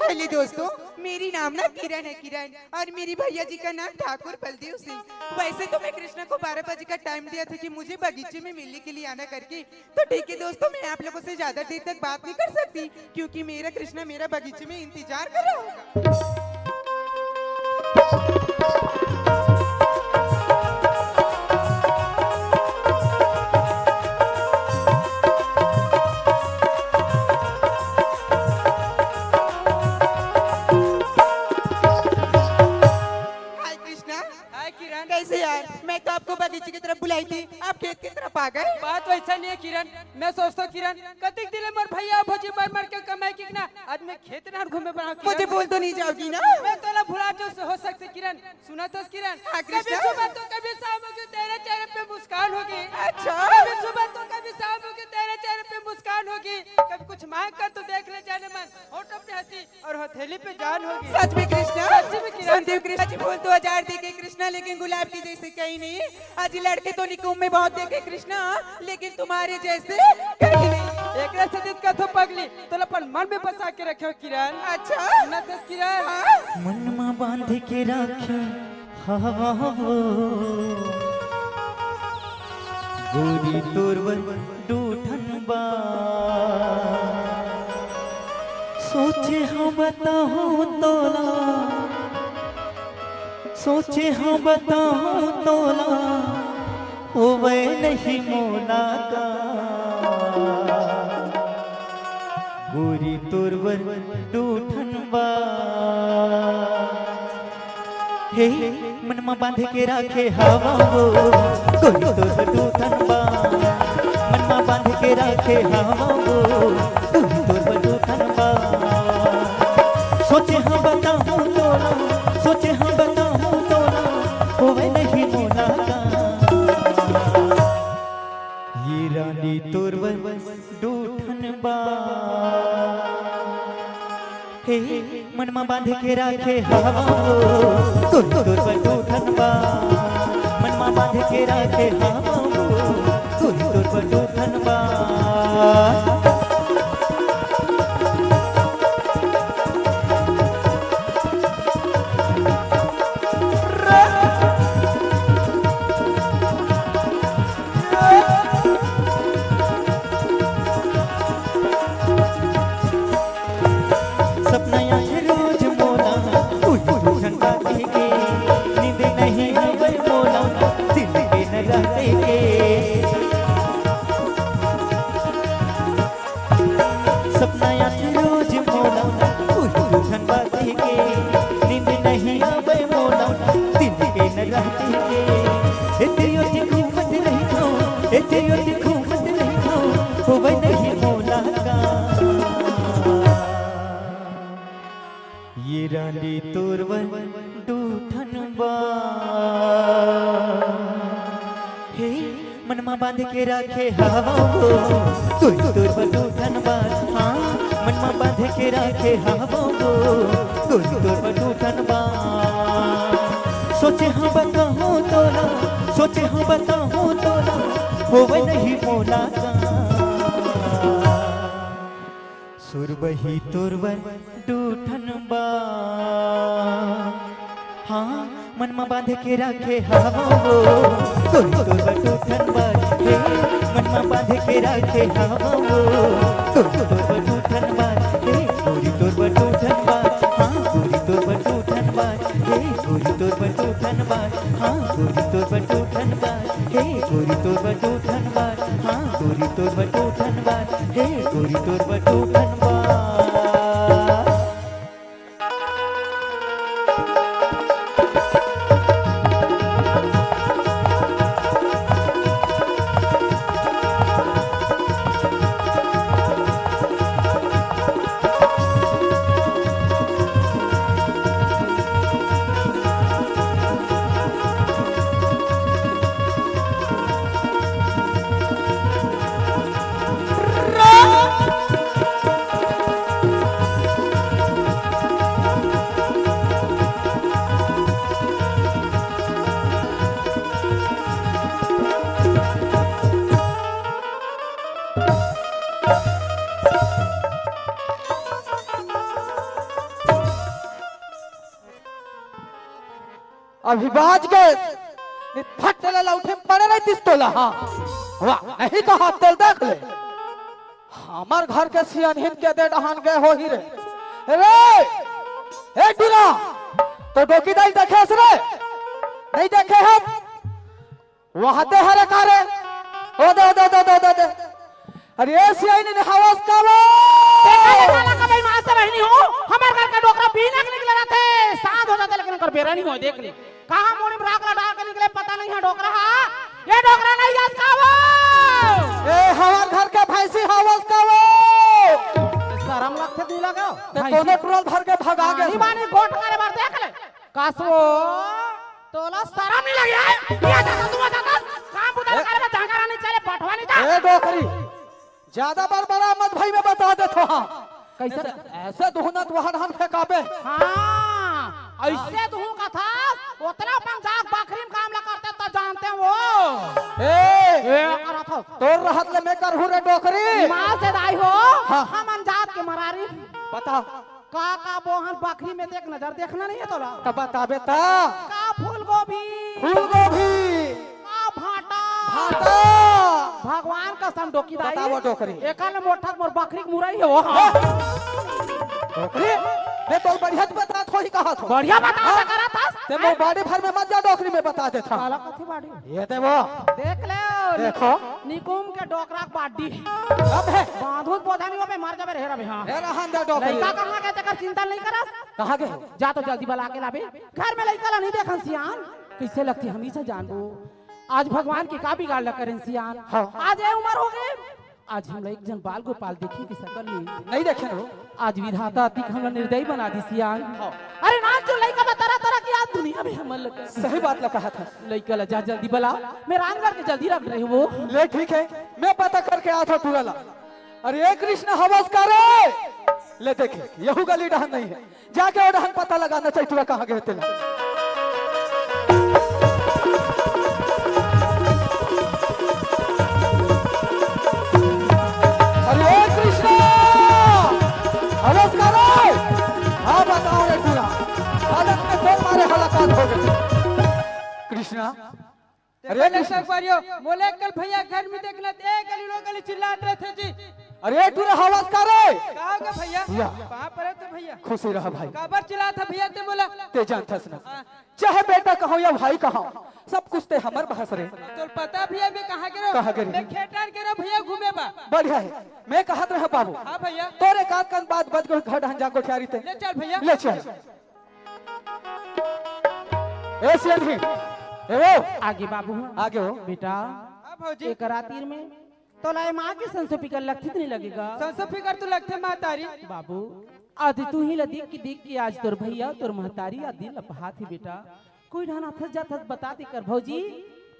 हेलो दोस्तों मेरी नाम ना किरण है किरण और मेरी भैया जी का नाम ठाकुर बलदेव सिंह। वैसे तो मैं कृष्णा को 12 बजे का टाइम दिया था कि मुझे बगीचे में मिलने के लिए आना करके, तो ठीक है दोस्तों मैं आप लोगों से ज्यादा देर तक बात नहीं कर सकती क्योंकि मेरा कृष्णा मेरा बगीचे में इंतजार कर रहा होगा। पागल। बात वैसा नहीं है किरण, मैं सोचता हूँ किरण कतिक दिले मोर भैया भौजी मार मार के कमाई की ना आज मैं खेत ना घूमे बना मुझे बोल तो नहीं जाओगी ना। मैं तोला भुला जो हो सकते किरण। सुना तो किरण, हाँ, कभी कृष्णा। सुबह तो कभी शाम को तेरे चेहरे पे मुस्कान होगी। अच्छा। कभी सुबह तो कभी शाम को तेरे चेहरे पे मुस्कान होगी। कभी कुछ मांग कर तो देख ले जाने मन, होठ पे हंसी और हथेली पे जान होगी। सच में कृष्णा, सच में किरण। संदीप कृष्णा जी बोल तो 1000 देखे कृष्णा, लेकिन गुलाब की जैसे कहीं नहीं। आज लड़के तो निकुंभ में बहुत देखे कृष्णा, लेकिन तुम्हारे जैसे कहीं नहीं। एक से दित का तो पगली तो अपन मन में बसा के रखो किरण। अच्छा। सुना तो किरण। मन में बांध के राखे हवा वो गोरी तोरवर डूठन बा सोचे हाँ बताऊं तोला सोचे हाँ बताऊं तोला होवे नहीं मोला का गोरी तोरवर डूठन बा हे मन में बांध के राखे हवा वो गोरी तोरवर डूठन बा मन में बांध के राखे हवा वो गोरी तोरवर डूठन बा सोचे हाँ बताऊं तोला सोचे हाँ बताऊं तोला होवे नहीं मोला का ये रानी तोरवर डूठन बा हे मन में बांध के राखे हवा वो तोरवर डूठन बा मन में बांध के राखे हवा वो तोरवर डूठन बा सपना आज रोज मोला उठन बाती के नींद नहीं आवे मोला दिल के न रहते के सपना आज रोज मोला उठन बाती के नींद नहीं आवे मोला दिल के न रहते के तेरी ओटी घूमत नहीं खाओ तेरी ओटी घूमत नहीं खाओ होवे नहीं मोला का ये रानी तोरवर डूठन बा हे मन में बांध के राखे हवा वो तोरवर डूठन बा हाँ मन में बांध के राखे हवा वो तोरवर डूठन बा सोचे हाँ बताऊं तोला सोचे हाँ बताऊं तोला होवे नहीं मोला का सुरबही तोरवर डूठन बा हाँ मन में बांध के राखे हवा वो तोरवर डूठन बा हे मन में बांध के राखे हवा वो तोरवर डूठन बा हे गोरी तोरवर डूठन बा हाँ गोरी तोरवर डूठन बा हे गोरी तोरवर डूठन बा हाँ गोरी तोरवर डूठन बा हे गोरी तोरवर डूठन बा हाँ गोरी तोरवर डूठन बा हे गोरी तोरवर डूठन बा अभी बाज गए फट ला उठे पड़े रही तिस तोला हाँ वाह नहीं तो हाथ तेल देख ले हमार घर के सियानहीन के दे डहान गए हो ही रे ए डुरा तो डोकी दाई देखे रे नहीं देखे हम वहां दे हरे कारे ओ दे अरे सियाई ने हवास का वो काला का भाई मां से बहनी हो हमार घर का डोकरा बिना के निकला रहते साथ हो जाता लेकिन कर बेरा नहीं हो देख ले कहां मोने में राख ला डाल के निकले पता नहीं है डोकरा ये डोकरा नहीं याद का वो गयो ते कोनो टोल भर के भगा नहीं गए माने गोट करे बार देख ले कासो तोला शर्म नहीं लगी है ये दादा तू दादा काम बुदा करे में जांगा नहीं चले पठवानी जा ए डोकरी ज्यादा बार बड़ा मत भाई में बता दे तो हां कैसे ऐसे दुहना तो धान फेंकाबे हां ऐसे तू का था उतना अपन जाग बकरी में काम ला करते तो जानते हैं वो ए करा था तोर रहत ले मैं करहु रे डोकरी मां से दाई हो हाँ। हम अनजात के मरारी बता का बोहन बकरी में देख नजर देखना नहीं है तोला तब बताबे ता का फूल गोभी फूल गोभी का भाटा भाटा भगवान का सम डोकी दाई बताओ डोकरी एकाल मोठक मोर बकरी के मुरई है वो हां डोकरी मैं तो बढ़िया बता थोड़ी कहा थो बढ़िया बता करा था ते मो बाड़ी भर में मत जा डोकरी में बता दे था काला कथी बाड़ी ये दे वो देख ले देखो। निकुम के डोकरा बाडी अब है बांधुत बोधानी पे मार जाबे हेरा बे हां ए रहन दे डोकरी लइका कहां गए तेकर चिंता नहीं करस कहां गए जा तो जल्दी बुला के लाबे घर में लइका ला नहीं देखन सियान कैसे लगती हमेशा जानबो आज भगवान के का बिगाड़ ला करें सियान हाँ। आज ए उम्र हो गए आज हम एक जन बाल गोपाल देखी की शकल में नहीं देखे रो आज विधाता अति हमरा निर्दयी बना दी सियान अरे ना जो लइका बा तरह तरह की आज दुनिया में हमल लगा सही बात ला कहा था लइका ला जा जल्दी बुला मैं रानगढ़ के जल्दी रख रही वो ले ठीक है मैं पता करके आया था तुरला अरे ए कृष्ण हवस करे ले देखे यहू गली डहन नहीं है जाके वो डहन पता लगाना चाहिए तुरा कहां गए तेला अरे ए कृष्ण हवस करे हाँ बताओ रे तुरा आदत में तो मारे हलाकात हो गए कृष्णा अरे संगवारियों बोले कल भैया घर में देखना एक गली लोग गली चिल्लाते रहे थे जी अरे तुरा हवस करे कहा गया भैया या। कहाँ पर है तो भैया खुशी रहा भाई काबर चिल्ला था भैया ते बोला ते जानता ना चाहे बेटा कहो या भाई कहो सब कुछ ते हमर बहस रे तो पता भैया मैं कहाँ गिरो कहाँ गिरी? मैं खेतान गिरो भैया घूमे बा बढ़िया है मैं कहत रहा बाबू हाँ भैया तोरे का कन बात बज गो घर ढंजा को ठहरी थे ले चल भैया ले चल ए सिंधी ए वो आगे बाबू आगे हो बेटा हाँ भौजी एक रातीर में तो लाए माँ के संसो पिकर लगती नहीं लगेगा संसो फिकर तो लगते माँ तारी बाबू आज तू ही लदी की देख के आज तोर भैया तोर महतारी आ दिल अपहा थी बेटा कोई ढाना थस जा थस बताती कर भौजी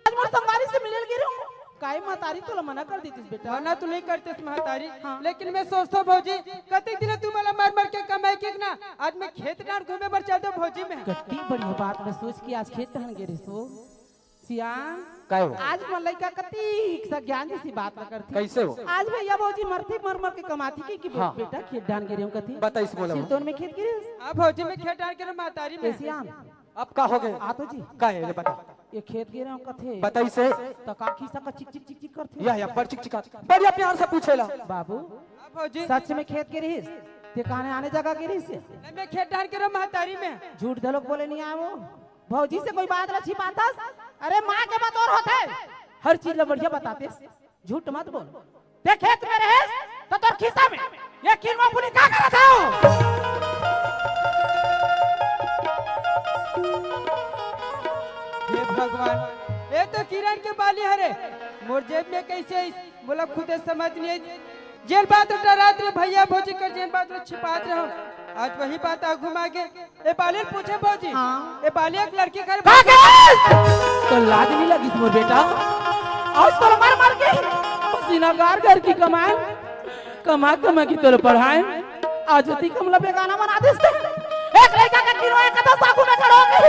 आज मोर संवारी से मिलल गिरे हूं काई महतारी तो मना कर देती बेटा मना तो नहीं करते महतारी हाँ। लेकिन मैं सोचता हूँ भौजी कते दिन तू मला मार मार के कमाई के ना आज मैं खेत डाल घूमे पर चलता भौजी में कट्टी बढ़िया बात में सोच के आज खेत टहन गिरे सो सियान काय हो आज मन लइका कति सा ज्ञान जैसी बात न करती कैसे हो आज भैया भौजी मरती मर मर के कमाती की हाँ। बेटा खेत डाल गिरे हूं कथी बता इस बोला सिरतोन में खेत गिरे हाँ भौजी में खेत डाल के महतारी में सियान अब का हो गए आ तो जी का है ले बता ये खेत गिरे हूं कथे बता इसे तो का खीसा का चिक चिक चिक चिक करथे या बड़ चिकचिका बढ़िया प्यार से पूछेला बाबू हाँ भौजी सच में खेत गिरे हिस ते काने आने जगह गिरे से नहीं, मैं खेत डाल के महतारी में झूठ धलोक बोले नहीं आवो भौजी से कोई बात न छिपाता अरे माँ के बात और होते हर चीज ला बढ़िया बताते झूठ मत बोल ते खेत में रहे तो तोर खिस्सा में ये किनवा पुनी का करत हो हे भगवान ये तो किरण के बाली हरे मोर जेब में कैसे आई? बोला खुद समझ नहीं आई। जेल बात डरात रे भैया भौजी कर जेल बात रे छिपात रहो आज वही बात आ घुमा के ए बाली पूछे भौजी हाँ। ए बाली एक लड़की घर तो लाज नहीं लगी मोर बेटा आज तो मार मार के पसीना गार घर की कमाए कमा कमा की तोर पढ़ाए आज ती कमला बेगाना बना देस एक लड़का का किरो एक तो साकू में करोगे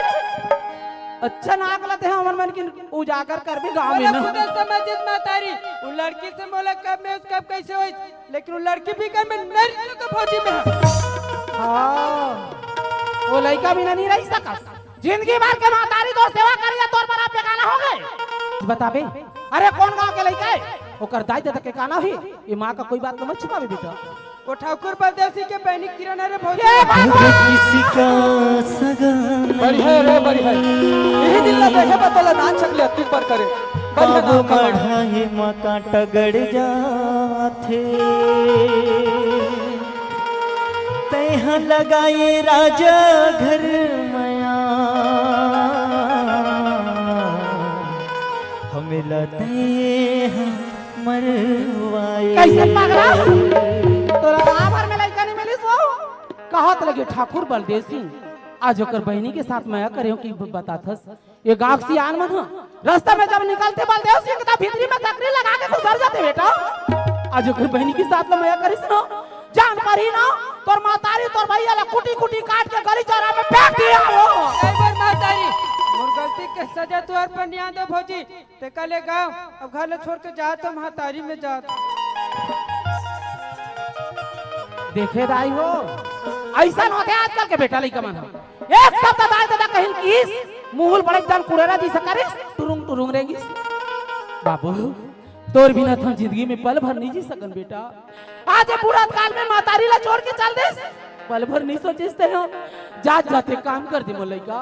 अच्छा ना गलत है हमन मन की उजागर कर भी गांव में बोला ना खुद समझ मातारी वो लड़की से बोला कब में उसका कैसे हुई लेकिन वो लड़की भी कर में नर को फौजी में है। हां वो लड़का भी नहीं रह सका जिंदगी भर के मातारी तो सेवा करिया तोर पर आप बेगाना हो गए बताबे अरे कौन गांव के लड़का है ओकर दाई दादा के काना ही ये मां का कोई बात मत छुपावे बेटा वो ठाकुर परदेसी के बहनी किरण है भौजी किसी का सगन बढ़िया रे बढ़िया यही दिल ना देखे बतला नाच सकले अति पर करे बढ़िया बाबू नाम कमा बढ़ाए मका टगड़ जाथे तैहा लगाए राजा घर मया हमें लते मरवाए कैसे पगला तोरा गांव भर में लड़का नहीं मिली सो कहत लगे ठाकुर बलदेव सिंह आज ओकर बहनी के साथ मैं करे कि बताथस ये गांव से आन मन रास्ता में जब निकलते बलदेव सिंह का भीतरी में तकरी लगा के गुजर जाते बेटा। आज ओकर बहनी के साथ मैं करिस ना जान पर ही ना तोर मातारी तोर भैया ला कुटी कुटी काट के गली चौरा में फेंक दिया वो। एक बार मातारी मोर गलती के सजा तोर पर निया दो भौजी ते कले गांव अब घर ले छोड़ के जा तो महतारी में जा। देखे दाई हो ऐसा होते आजकल के बेटा लइका मन एक शब्द दाई दादा कहिन किस मुंह बड़े जान कुरेरा जी से करिस टुरुंग टुरुंग रेगिस। बाबू तोर बिना हम जिंदगी में पल भर नहीं जी सकन बेटा। आज पूरा काल में मातारी ला छोड़ के चल देस पल भर नहीं सोचिसते हो जात जाते काम कर दे मोलइका।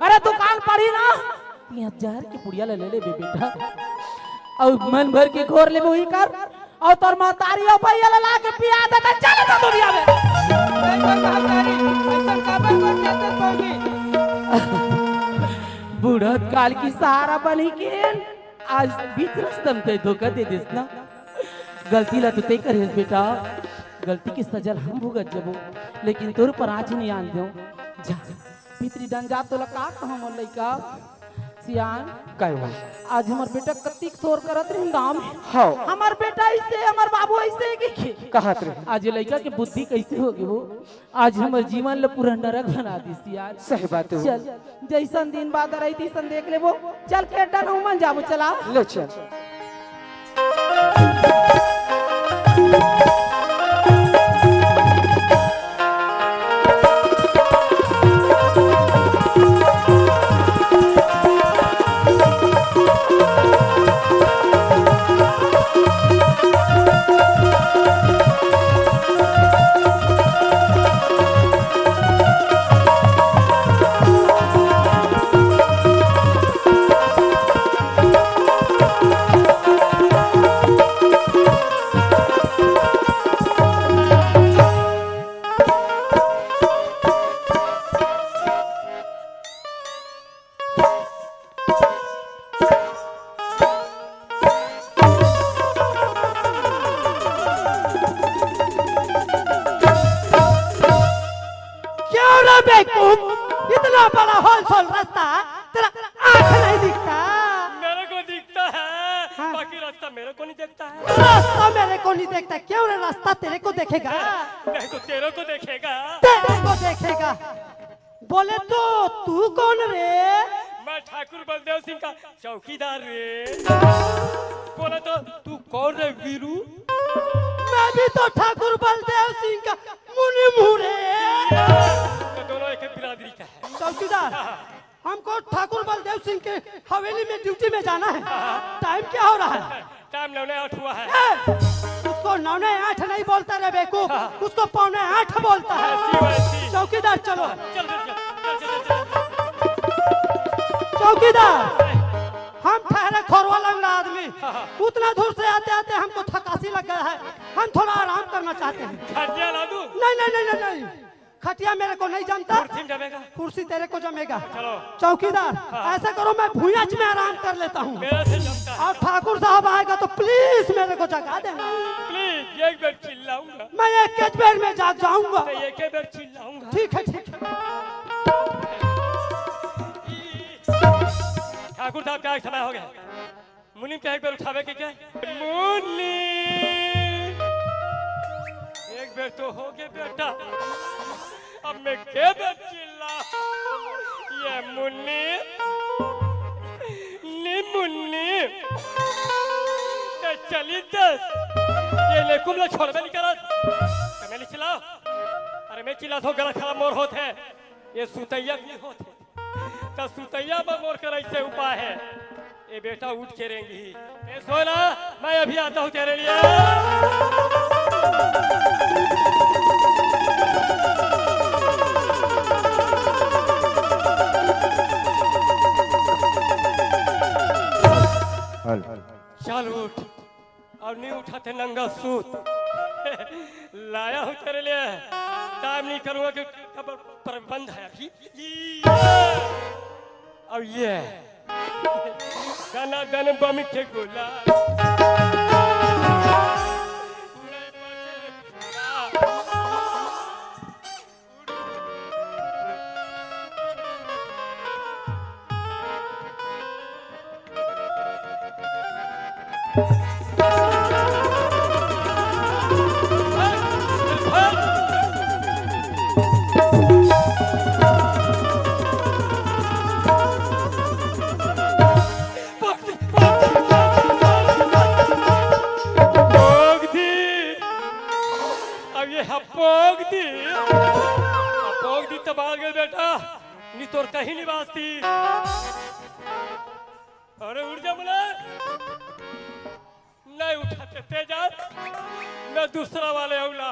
अरे दुकान पड़ी ना 5000 की पुड़िया ले ले बेटा और मन भर के घोर ले वही कर और तोर मातारी और भैया ला के पिया देता चले तो दुनिया में। एक बार महतारी ऐसा काबर कर देते भौजी बूढ़त काल की सहारा बनी के आज बीच रास्ते में धोखा दे देस ना। गलती ला तो ते करिस बेटा गलती की सजा हम भुगत जबो लेकिन तोर पर आज नहीं आन दो जा पितरी डन जा तो लका कहां मोर लइका सियान काय हो आज हमर बेटा कतिक शोर करत रही गांव में। हाँ हमर बेटा ऐसे हमर बाबू ऐसे के कहत रहे आज लइका के बुद्धि कैसे होगी वो आज हमर जीवन ल पूरा नरक बना दी यार। सही बात है चल जैसन दिन बाद रही थी सन देख ले वो चल के डन मन जाबो चला ले चल। इतना बड़ा होलसेल रास्ता तेरा आंख नहीं दिखता। मेरे को दिखता है बाकी रास्ता मेरे को नहीं देखता है। रास्ता मेरे को नहीं देखता क्यों रे रास्ता तेरे को देखेगा नहीं तो तेरे को देखेगा। तेरे को देखेगा बोले तो तू कौन रे? मैं ठाकुर बलदेव सिंह का चौकीदार रे। बोले तो तू कौन रे वीरू? मैं भी तो ठाकुर बलदेव सिंह का मुनि मुरे। तो दोनों एक बिरादरी का है। चौकीदार हमको ठाकुर बलदेव सिंह के हवेली में ड्यूटी में जाना है। टाइम क्या हो रहा है? टाइम 9:08 हुआ है। उसको 9:08 नहीं बोलता रे बेवकूफ उसको 7:45 बोलता है। चौकीदार चलो चल चल चल चल चौकीदार हम ठहरे खोरवा लंगड़ा आदमी उतना दूर से आते आते हमको थकासी लग गया है। हम थोड़ा आराम करना चाहते हैं। खटिया ला दूं? नहीं नहीं नहीं नहीं नहीं खटिया मेरे को नहीं जमता। कुर्सी जमेगा? कुर्सी तेरे को जमेगा। चलो चौकीदार ऐसा करो मैं भूंयच में आराम कर लेता हूँ मेरे से जमता है। और ठाकुर साहब आएगा तो प्लीज मेरे को जगा देना। प्लीज एक बार चिल्लाऊंगा। मैं एक बेर में जाग जाऊंगा। मैं एक बार चिल्लाऊंगा। ठीक है ठीक है। ठाकुर साहब क्या समय हो गया? मुनीम क्या एक बार उठावे के क्या? मुन्नी एक बार तो हो गया बेटा अब मैं क्या बार चिल्ला? ये मुन्नी नी मुन्नी ते चली दस ये लेकुम ला छोड़ में निकला तो मैं नहीं चिल्लाओ। अरे मैं चिल्ला तो गला खराब मोर होते हैं ये सुतैया भी होते तो सुतैया में मोर कर ऐसे उपाय है। ये बेटा उठ के रहेंगी। ए सोना मैं अभी आता हूँ तेरे लिए। चल उठ और नहीं उठाते नंगा सूत लाया हूँ तेरे लिए। टाइम नहीं करूँगा कि प्रबंध है अभी। और ये गाना गाने बम के गोला पोग दी तो बाल गए बेटा नी तोर कहीं नहीं बाजती। अरे उड़ जा मुला नहीं उठाते तेजा मैं दूसरा वाले औला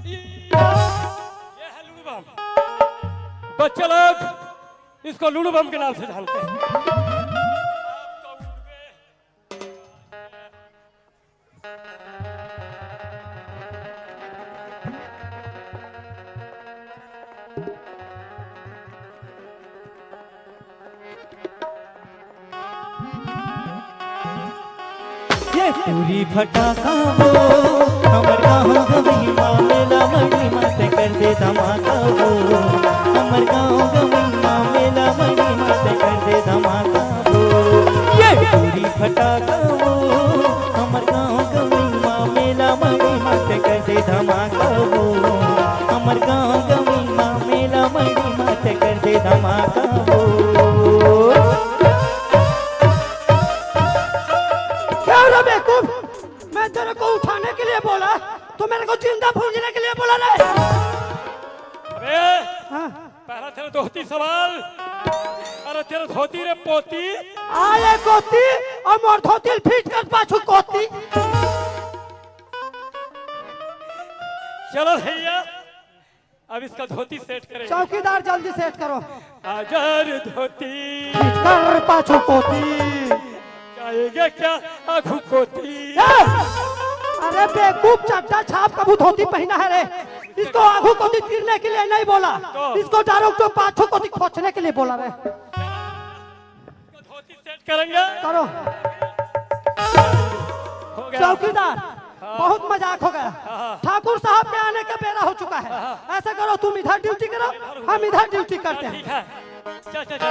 ये है लूडू बम। बच्चे लोग इसको लूडू बम के नाम से जानते हैं। ये पूरी फटाका वो हमर गाँव गवई मामेला मड़ी मत कर दे धमाका वो हमर गाँव गवई मामेला मड़ी मत कर दे धमाका वो ये पूरी फटाका वो हमर गाँव गवई मामेला मड़ी मत कर दे धमाका वो हमर गाँव गवई मामेला मड़ी मत कर दे धमाका वो। मैं तेरे को उठाने के लिए बोला तो मेरे को जिंदा भूंजने के लिए बोला नहीं। अरे पहला तेरा धोती सवाल। अरे तेरा धोती रे पोती आए कोती और मोर धोती फीट कर पाछू कोती। चलो भैया अब इसका धोती सेट करेंगे। चौकीदार जल्दी सेट करो। आजार धोती फीट कर पाछू कोती। जाएगा क्या आँखों कोती। अरे बेवकूफ चड्डा छाप कबू धोती पहना है रे। इसको आगू कोती तीरने के लिए नहीं बोला इसको डायरेक्ट तो पाछू कोती खोचने के लिए बोला रे। धोती सेट करेंगे करो हो गया। चौकीदार बहुत मजाक हो गया। ठाकुर साहब के आने का बेरा हो चुका है। ऐसा करो तुम इधर ड्यूटी करो हम इधर ड्यूटी करते हैं। ठीक है चल चल चल।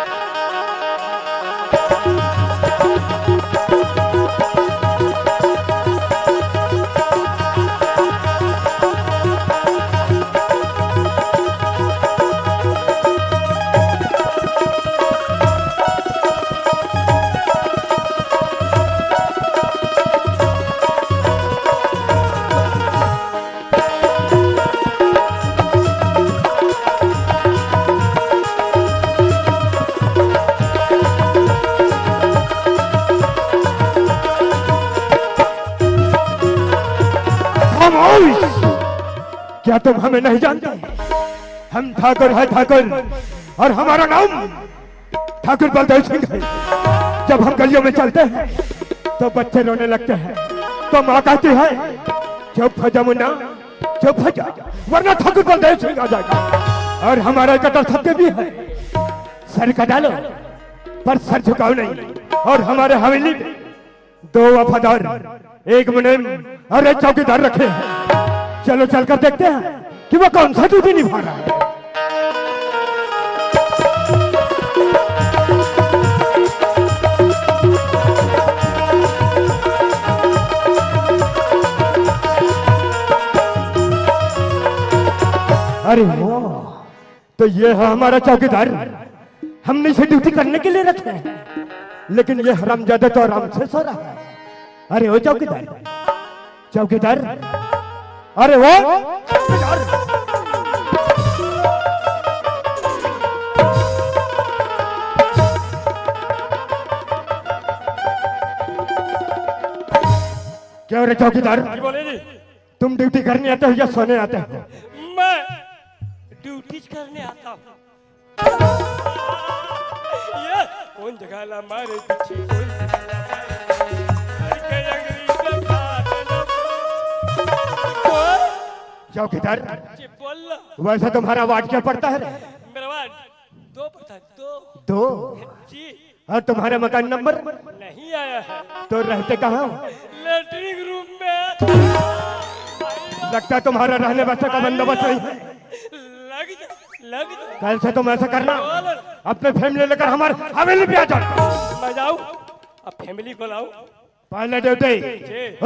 क्या तुम हमें नहीं जानते? हम ठाकुर है ठाकुर और हमारा नाम ठाकुर बलदेव सिंह है। जब हम गलियों में चलते हैं तो बच्चे रोने लगते हैं तो माँ कहती है चुप हो जा मुन्ना चुप हो जा वरना ठाकुर बलदेव सिंह आ जाएगा। और हमारा कटर सत्य भी है सर का डालो पर सर झुकाओ नहीं। और हमारे हवेली में 2 वफादार एक मुनीम और एक चौकीदार रखे हैं। चलो चलकर देखते हैं कि वो कौन सा ड्यूटी निभा रहा है। अरे वो तो ये है हमारा चौकीदार। हमने इसे ड्यूटी करने के लिए रखे हैं लेकिन ये हरामजादा तो आराम से सो रहा है। अरे वो चौकीदार चौकीदार अरे वो क्या रे चौकीदार बोले जी तुम ड्यूटी करने आते हो या सोने आते हो? मैं ड्यूटी करने आता हूँ। ये कौन जगह ला मारे पीछे कौन जगह ला मारे अंग्रेज का चौकीदार जी बोल वैसे तुम्हारा वार्ड क्या पड़ता है? मेरा वार्ड 2 पड़ता है 2 जी। और तुम्हारा मकान नंबर नहीं आया है तो रहते कहाँ? लेटरिंग रूम में। लगता है तुम्हारा रहने बसने का बंदोबस्त नहीं है। लग कल से तुम ऐसा करना अपने फैमिली लेकर हमारे हवेली पे आ जाओ। मैं जाऊँ अब फैमिली को लाऊं पहले ड्यूटी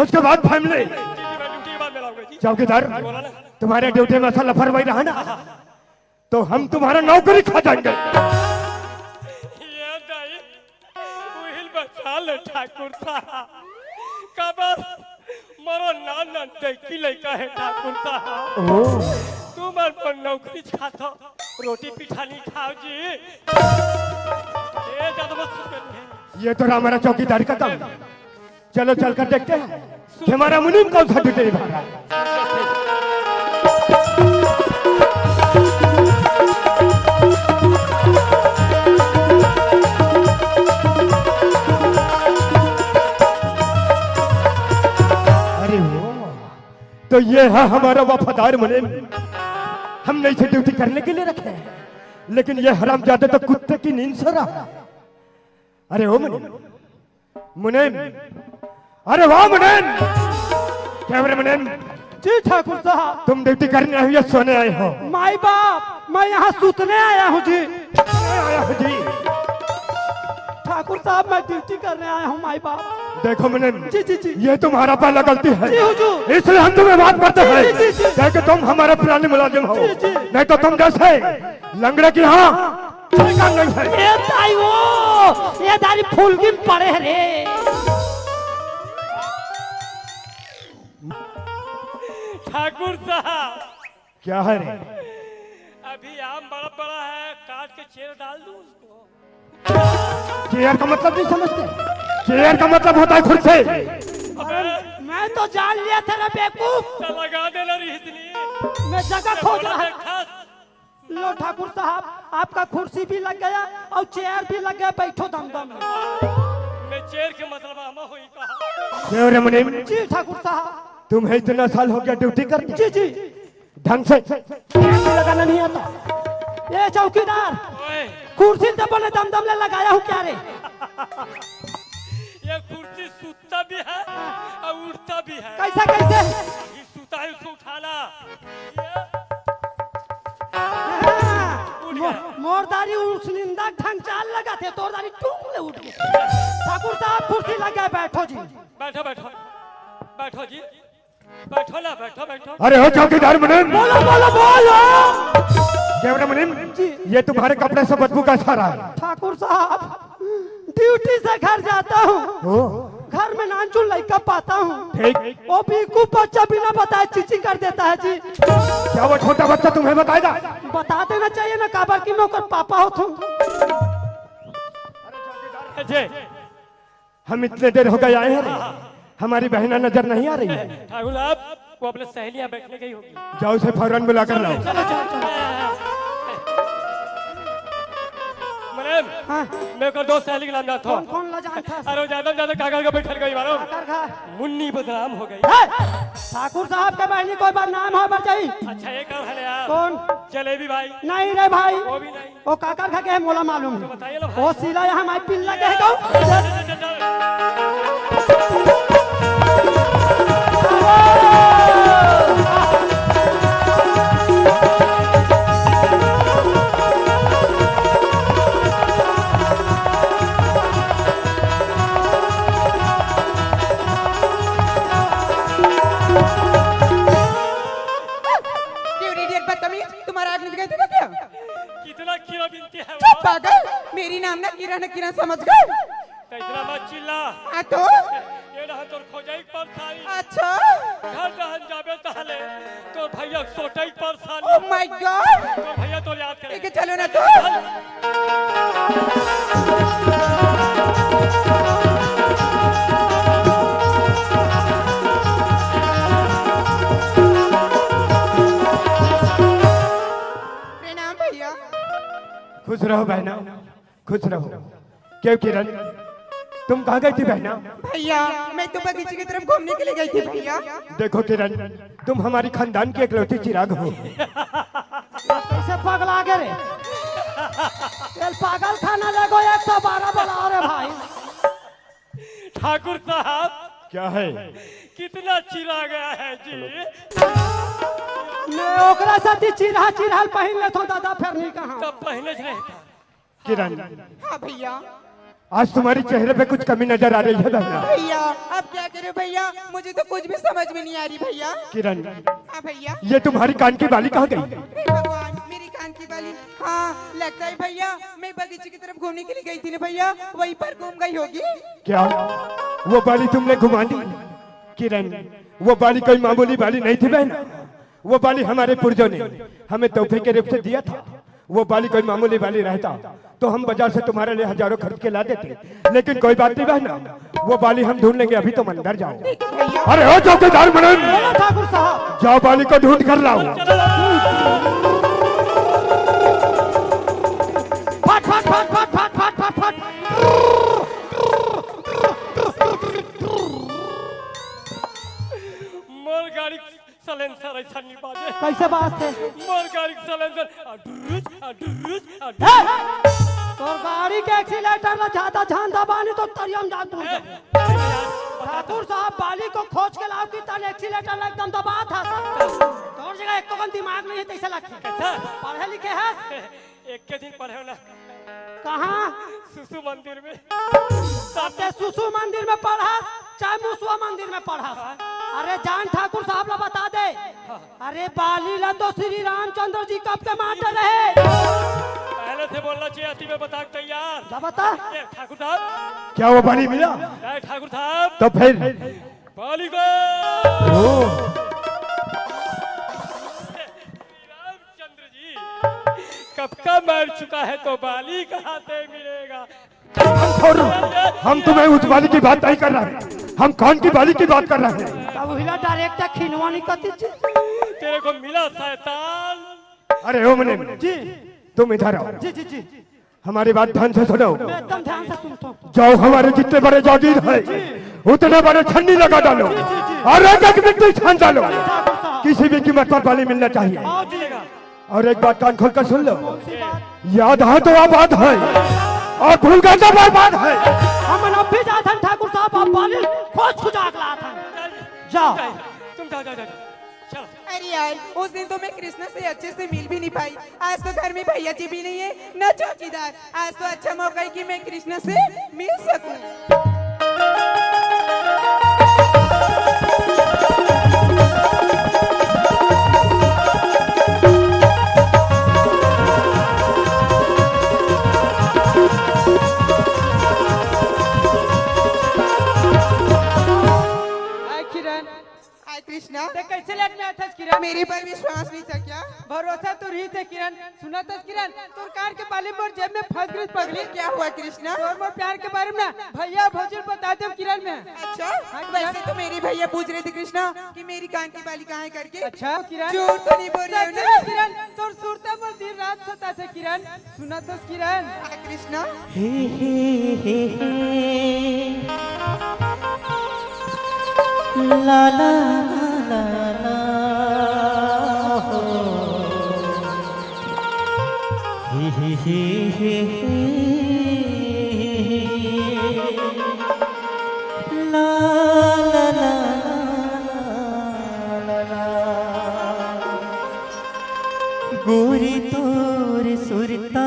उसके बाद फैमिली। मैं ड्यूटी के बाद मिलाऊंगा जी। चौकीदार बोला ना तुम्हारे ड्यूटी में ऐसा लापरवाही रहा ना तो हम तुम्हारा नौकरी खा जाएंगे। ये दाई उहिल बचा ले ठाकुर था कबर मरो ना नंदे की लड़का है ठाकुर साहब। ओ तुम पर नौकरी खाता रोटी पिठा नहीं खाओ जी। ये ज्यादा मत करनी। ये तो हमारा चौकीदार का काम है। चलो चलकर देखते हैं कि हमारा मुनीम कौन सा ड्यूटी निभा रहा है। अरे वो तो ये है हमारा वफादार मुनीम। हमने इसे ड्यूटी करने के लिए रखे हैं, लेकिन ये हरामजादा तो कुत्ते की नींद सो रहा है। अरे ओ मुनीम, मुनीम, अरे वाह मुनीम, क्या बोले मुनीम? जी ठाकुर साहब। तुम ड्यूटी करने आए हो या सोने आए हो? माई बाप, मैं यहाँ सूतने आया हूँ जी। आया हो जी। ठाकुर साहब मैं ड्यूटी करने आया हूँ माई बाप। देखो मुनीम, जी जी जी। ये तुम्हारा पहला गलती है, जी हुजूर। इसलिए हम तुम्हें बात करते हैं। जी, जी, जी। देखो तुम हमारे पुराने मुलाजिम हो, जी, जी। नहीं तो तुम जैसे लंगड़े की हाँ कोई काम नहीं है। ये ताई वो, ये दारी फूलगिन पड़े रे। ठाकुर साहब क्या है रे? अभी आम बड़ा बड़ा है, काट के चेयर डाल दूं उसको। चेयर का मतलब नहीं समझते? चेयर का मतलब होता है कुर्सी। मैं तो जान लिया था रे बेवकूफ। तो लगा देना रिश्तनी। मैं जगह खोज रहा था। देखा लो ठाकुर साहब, आपका कुर्सी भी लग गया और चेयर भी लग गया, बैठो दमदम। मैं चेयर के मतलब आमा हुई कहा। क्यों रे मुनीम? जी ठाकुर साहब। तुम्हें इतना साल हो गया ड्यूटी करते? जी जी। ढंग से लगाना नहीं आता। ये चौकीदार, ओए, कुर्सी तो बने दमदम ले लगाया हूँ क्या रे? ये कुर्सी सूता भी है और उड़ता भी है। कैसा कैसे? ये सूता है उसको उठाना। ये उठ गया। मोरदारी उसलिंदा ढंग चाल लगा थे, तोरदारी टूंग ले उठ गई। ठाकुर साहब कुर्सी लग गया, बैठो जी। बैठो बैठो बैठो जी, बैठो ना, बैठो बैठो। अरे हो चौकीदार मुनीम। बोलो बोलो बोलो। क्या बोले मुनीम? ये तुम्हारे कपड़े से बदबू का आ रहा है। ठाकुर साहब ड्यूटी से घर जाता हूँ, घर में नानचुन लड़का पाता हूँ, ठीक। वो बीकू बच्चा बिना बताए चीची कर देता है जी। क्या वो छोटा बच्चा तुम्हें बताएगा? बता देना चाहिए ना, काबर की मैं ओकर पापा हो तुम। जी हम इतने देर हो गए आए हैं रे, हमारी बहना नजर नहीं आ रही है। ठाकुर साहब, वो अपने सहेलियां बैठने गई होगी। जाओ उसे फौरन बुला कर लाओ। मैम, मैं को दोस्त सहेली के नाम जानता कौन हूँ। कौन ला जानता है? अरे ज्यादा कागज का बैठल गई मालूम। काकर खा। मुन्नी बदनाम हो गई। ठाकुर साहब के बहनी कोई बात नाम हो बचाई। अच्छा ये कौन है यार? कौन? जलेबी भाई। नहीं रे भाई, वो भी नहीं। वो काकर खा के है, मोला मालूम है। बताइए ना भाई। वो सिला यहाँ माई पिन लगे है कौन? तुम्हारा आग निकल गया था क्या? कितना किलो बिनती है चुप वो? पागल, मेरी नाम ना किरण है, किरण समझ गए? तो इतना मत चिल्ला। हाँ तो ये रहा तोर खोजाई परसाई। अच्छा। घर रहन जाबे तहले तो भैया सोटाई परसानी। Oh my God. तो भैया तो याद करे। लेके चलो ना तो। प्रणाम भैया। खुश रहो बहना, खुश रहो। क्यों किरण, तुम कहाँ गई थी बहना? भैया मैं तो बगीचे की तरफ घूमने के लिए गई थी भैया। देखो किरण, तुम हमारी खानदान की इकलौती चिराग हो। कैसे पगला गए रे? तेल पागल खाना लगो 112 बुलाओ रे भाई। ठाकुर साहब क्या है? कितना चिरा गया है जी। मैं ओकरा साथी चिरहा चिरहल पहन ले तो दादा फिर नहीं कहा। तब पहले से रहता। किरण, हाँ भैया। आज तुम्हारी चेहरे पे कुछ कमी नजर आ रही है बहना। भैया अब क्या करें भैया, मुझे तो कुछ भी समझ में नहीं आ रही भैया। किरण, हाँ भैया। ये तुम्हारी कान की बाली कहाँ गई? हे भगवान, मेरी कान की बाली। हाँ लगता है भैया, मैं बगीचे की तरफ घूमने के लिए गई थी ना भैया, वहीं पर घूम गई होगी। क्या वो बाली तुमने घुमा दी? किरण, वो बाली कोई मामूली बाली नहीं थी बहन। वो बाली हमारे पुरजों ने हमें तोहफे के रूप से दिया था। वो बाली कोई मामूली बाली रहता तो हम बाजार से तुम्हारे लिए हजारों खरीद के ला देते, लेकिन कोई बात नहीं बहना, वो बाली हम ढूंढ लेंगे। अभी तुम अंदर जाओ। अरे ओ चौकीदार मनन, ठाकुर साहब जाओ बाली को ढूंढ कर लाओ। फट फट फट फट फट फट फट फट। मोर गाड़ी सलेंसर ऐसा नहीं बाजे। कैसे बात है? मोर गाड़ी सलेंसर तोर गाड़ी के एक्सीलेटर में ज्यादा ध्यान दबानी तो तरियम जान दूर। ठाकुर साहब बाली को खोज के लाओ कि तन एक्सीलेटर एकदम दबा था। तोर जगह एक तो दिमाग नहीं है तैसे लगता। पढ़े लिखे है? एक के दिन पढ़े ना। कहाँ? सुसु मंदिर में। सबसे सुसु मंदिर में पढ़ा चाहे मुसवा मंदिर में पढ़ा। अरे जान ठाकुर साहब ला बता दे। अरे बाली ला तो श्री रामचंद्र जी कब के मारते रहे। पहले से बोलना चाहिए, अति में बता तैयार। जा बता। ठाकुर साहब क्या वो बाली मिला? ठाकुर साहब तो फिर बाली को रामचंद्र जी कब का मार चुका है तो बाली कहाँ से मिलेगा? हम तुम्हें उस बाली की बात नहीं कर रहे हैं, हम कौन की बाली की बात कर रहे हैं। तब हिला डायरेक्ट खिनवा नहीं करती। तेरे को मिला शैतान। अरे ओ मने जी तुम इधर आओ। जी जी जी हमारी बात ध्यान से सुनो। मैं एकदम ध्यान से सुनता हूँ। जाओ हमारे जितने बड़े जागीर है उतने बड़े छन्नी लगा डालो और एक एक मिट्टी छान डालो। किसी भी कीमत पर बाली मिलना चाहिए। और एक बात कान खोल कर सुन लो, याद है तो आबाद है और भूल गए तो बर्बाद है। हम अब भी जाते हैं ठाकुर साहब, आप बाली खोज खुजा के लाते हैं। जाओ तुम जाओ चलो। अरे यार उस दिन तो मैं कृष्णा से अच्छे से मिल भी नहीं पाई। आज तो घर में भैया जी भी नहीं है न चौकीदार। आज तो अच्छा मौका है कि मैं कृष्णा से मिल सकूं। कृष्णा कैसे लेट में आया किरण? मेरे पर विश्वास नहीं था क्या? भरोसा तो रही थे किरण। सुना था किरण तोर कार के बाली मोर जेब में फंस गई पगली। क्या हुआ कृष्णा? तोर मोर प्यार के बारे में भैया भौजी बताते हो किरण में। अच्छा वैसे तो मेरे भैया पूछ रहे थे कृष्णा कि मेरी कान की बाली कहाँ है करके। अच्छा किरण झूठ तो नहीं बोल रही हो ना? किरण तोर सुरता मोर दिन रात सता थे किरण। सुना तो किरण? कृष्णा ला ला ला ला हो ही ला ला ला ला गोरी तोर सुरता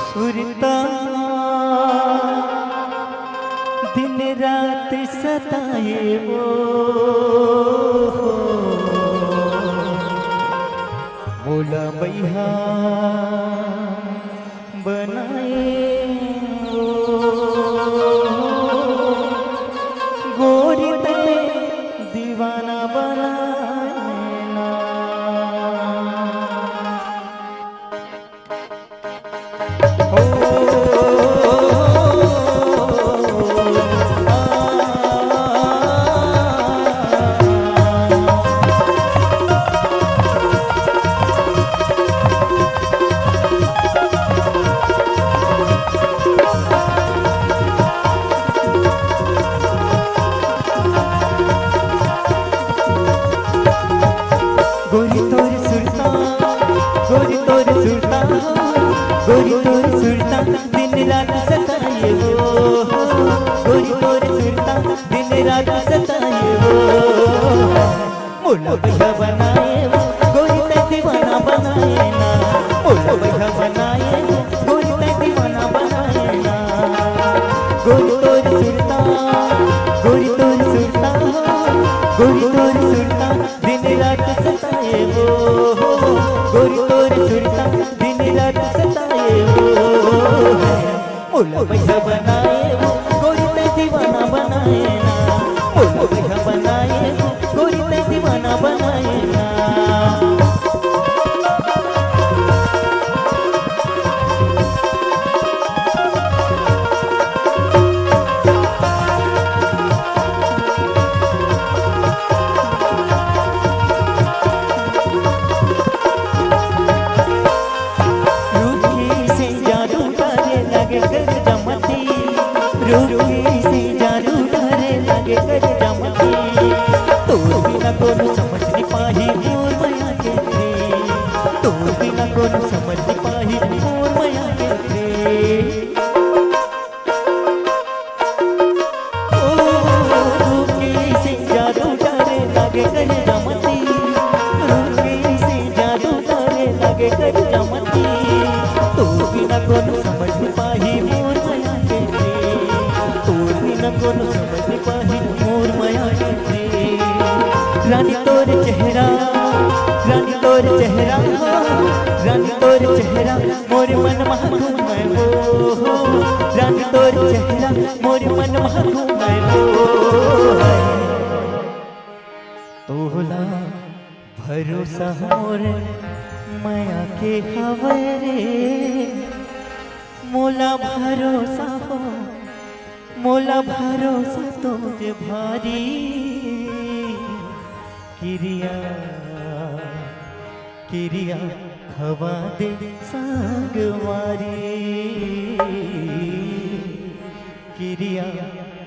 सुरता दिन रात सताए वो बोला बैहा बनाए गोरी तने दीवाना बनाना। गोरी तोर सुरता गोरी तोर सुरता गोरी तोर सुरता दिन रात सताए वो गोरी तोर सुरता दिन रात सताए वो मोला भैया बनाए वो गोरी ते दीवाना बनाए ना मोला भैया बनाए वो गोरी ते दीवाना बनाए ना। गोरी तोर सुरता गोरी तोर सुरता गोरी तोर सुरता दिन रात सताए वो गोरी तोर सुरता दिन रात सताए वो मोला पैसा बनाए वो गोरी ते दीवाना बनाए। तोर बिना कोनो समझ नहीं पाही मोर माया के प्रेम, तोर बिना कोनो समझ नहीं पाही मोर माया के प्रेम। जादू डाले लागे कर जमती, से जादू डाले लागे कर जमती, तो बिना कोनो समझ नहीं पाही मोर माया के प्रेम, तो बिना कोनो समझ नहीं पाही मोर माया के प्रेम। रानी तोर चेहरा, रानी तोर चेहरा, रानी तोर चेहरा मोर मन महकूम है वो, रानी तोर चेहरा मोर मन महकूम है वो। तोला भरोसा मोर माया के हवरे, मोला भरोसा हो, मोला भरोसा तुझे भारी, किरिया किरिया खवा दे संगवारी, किरिया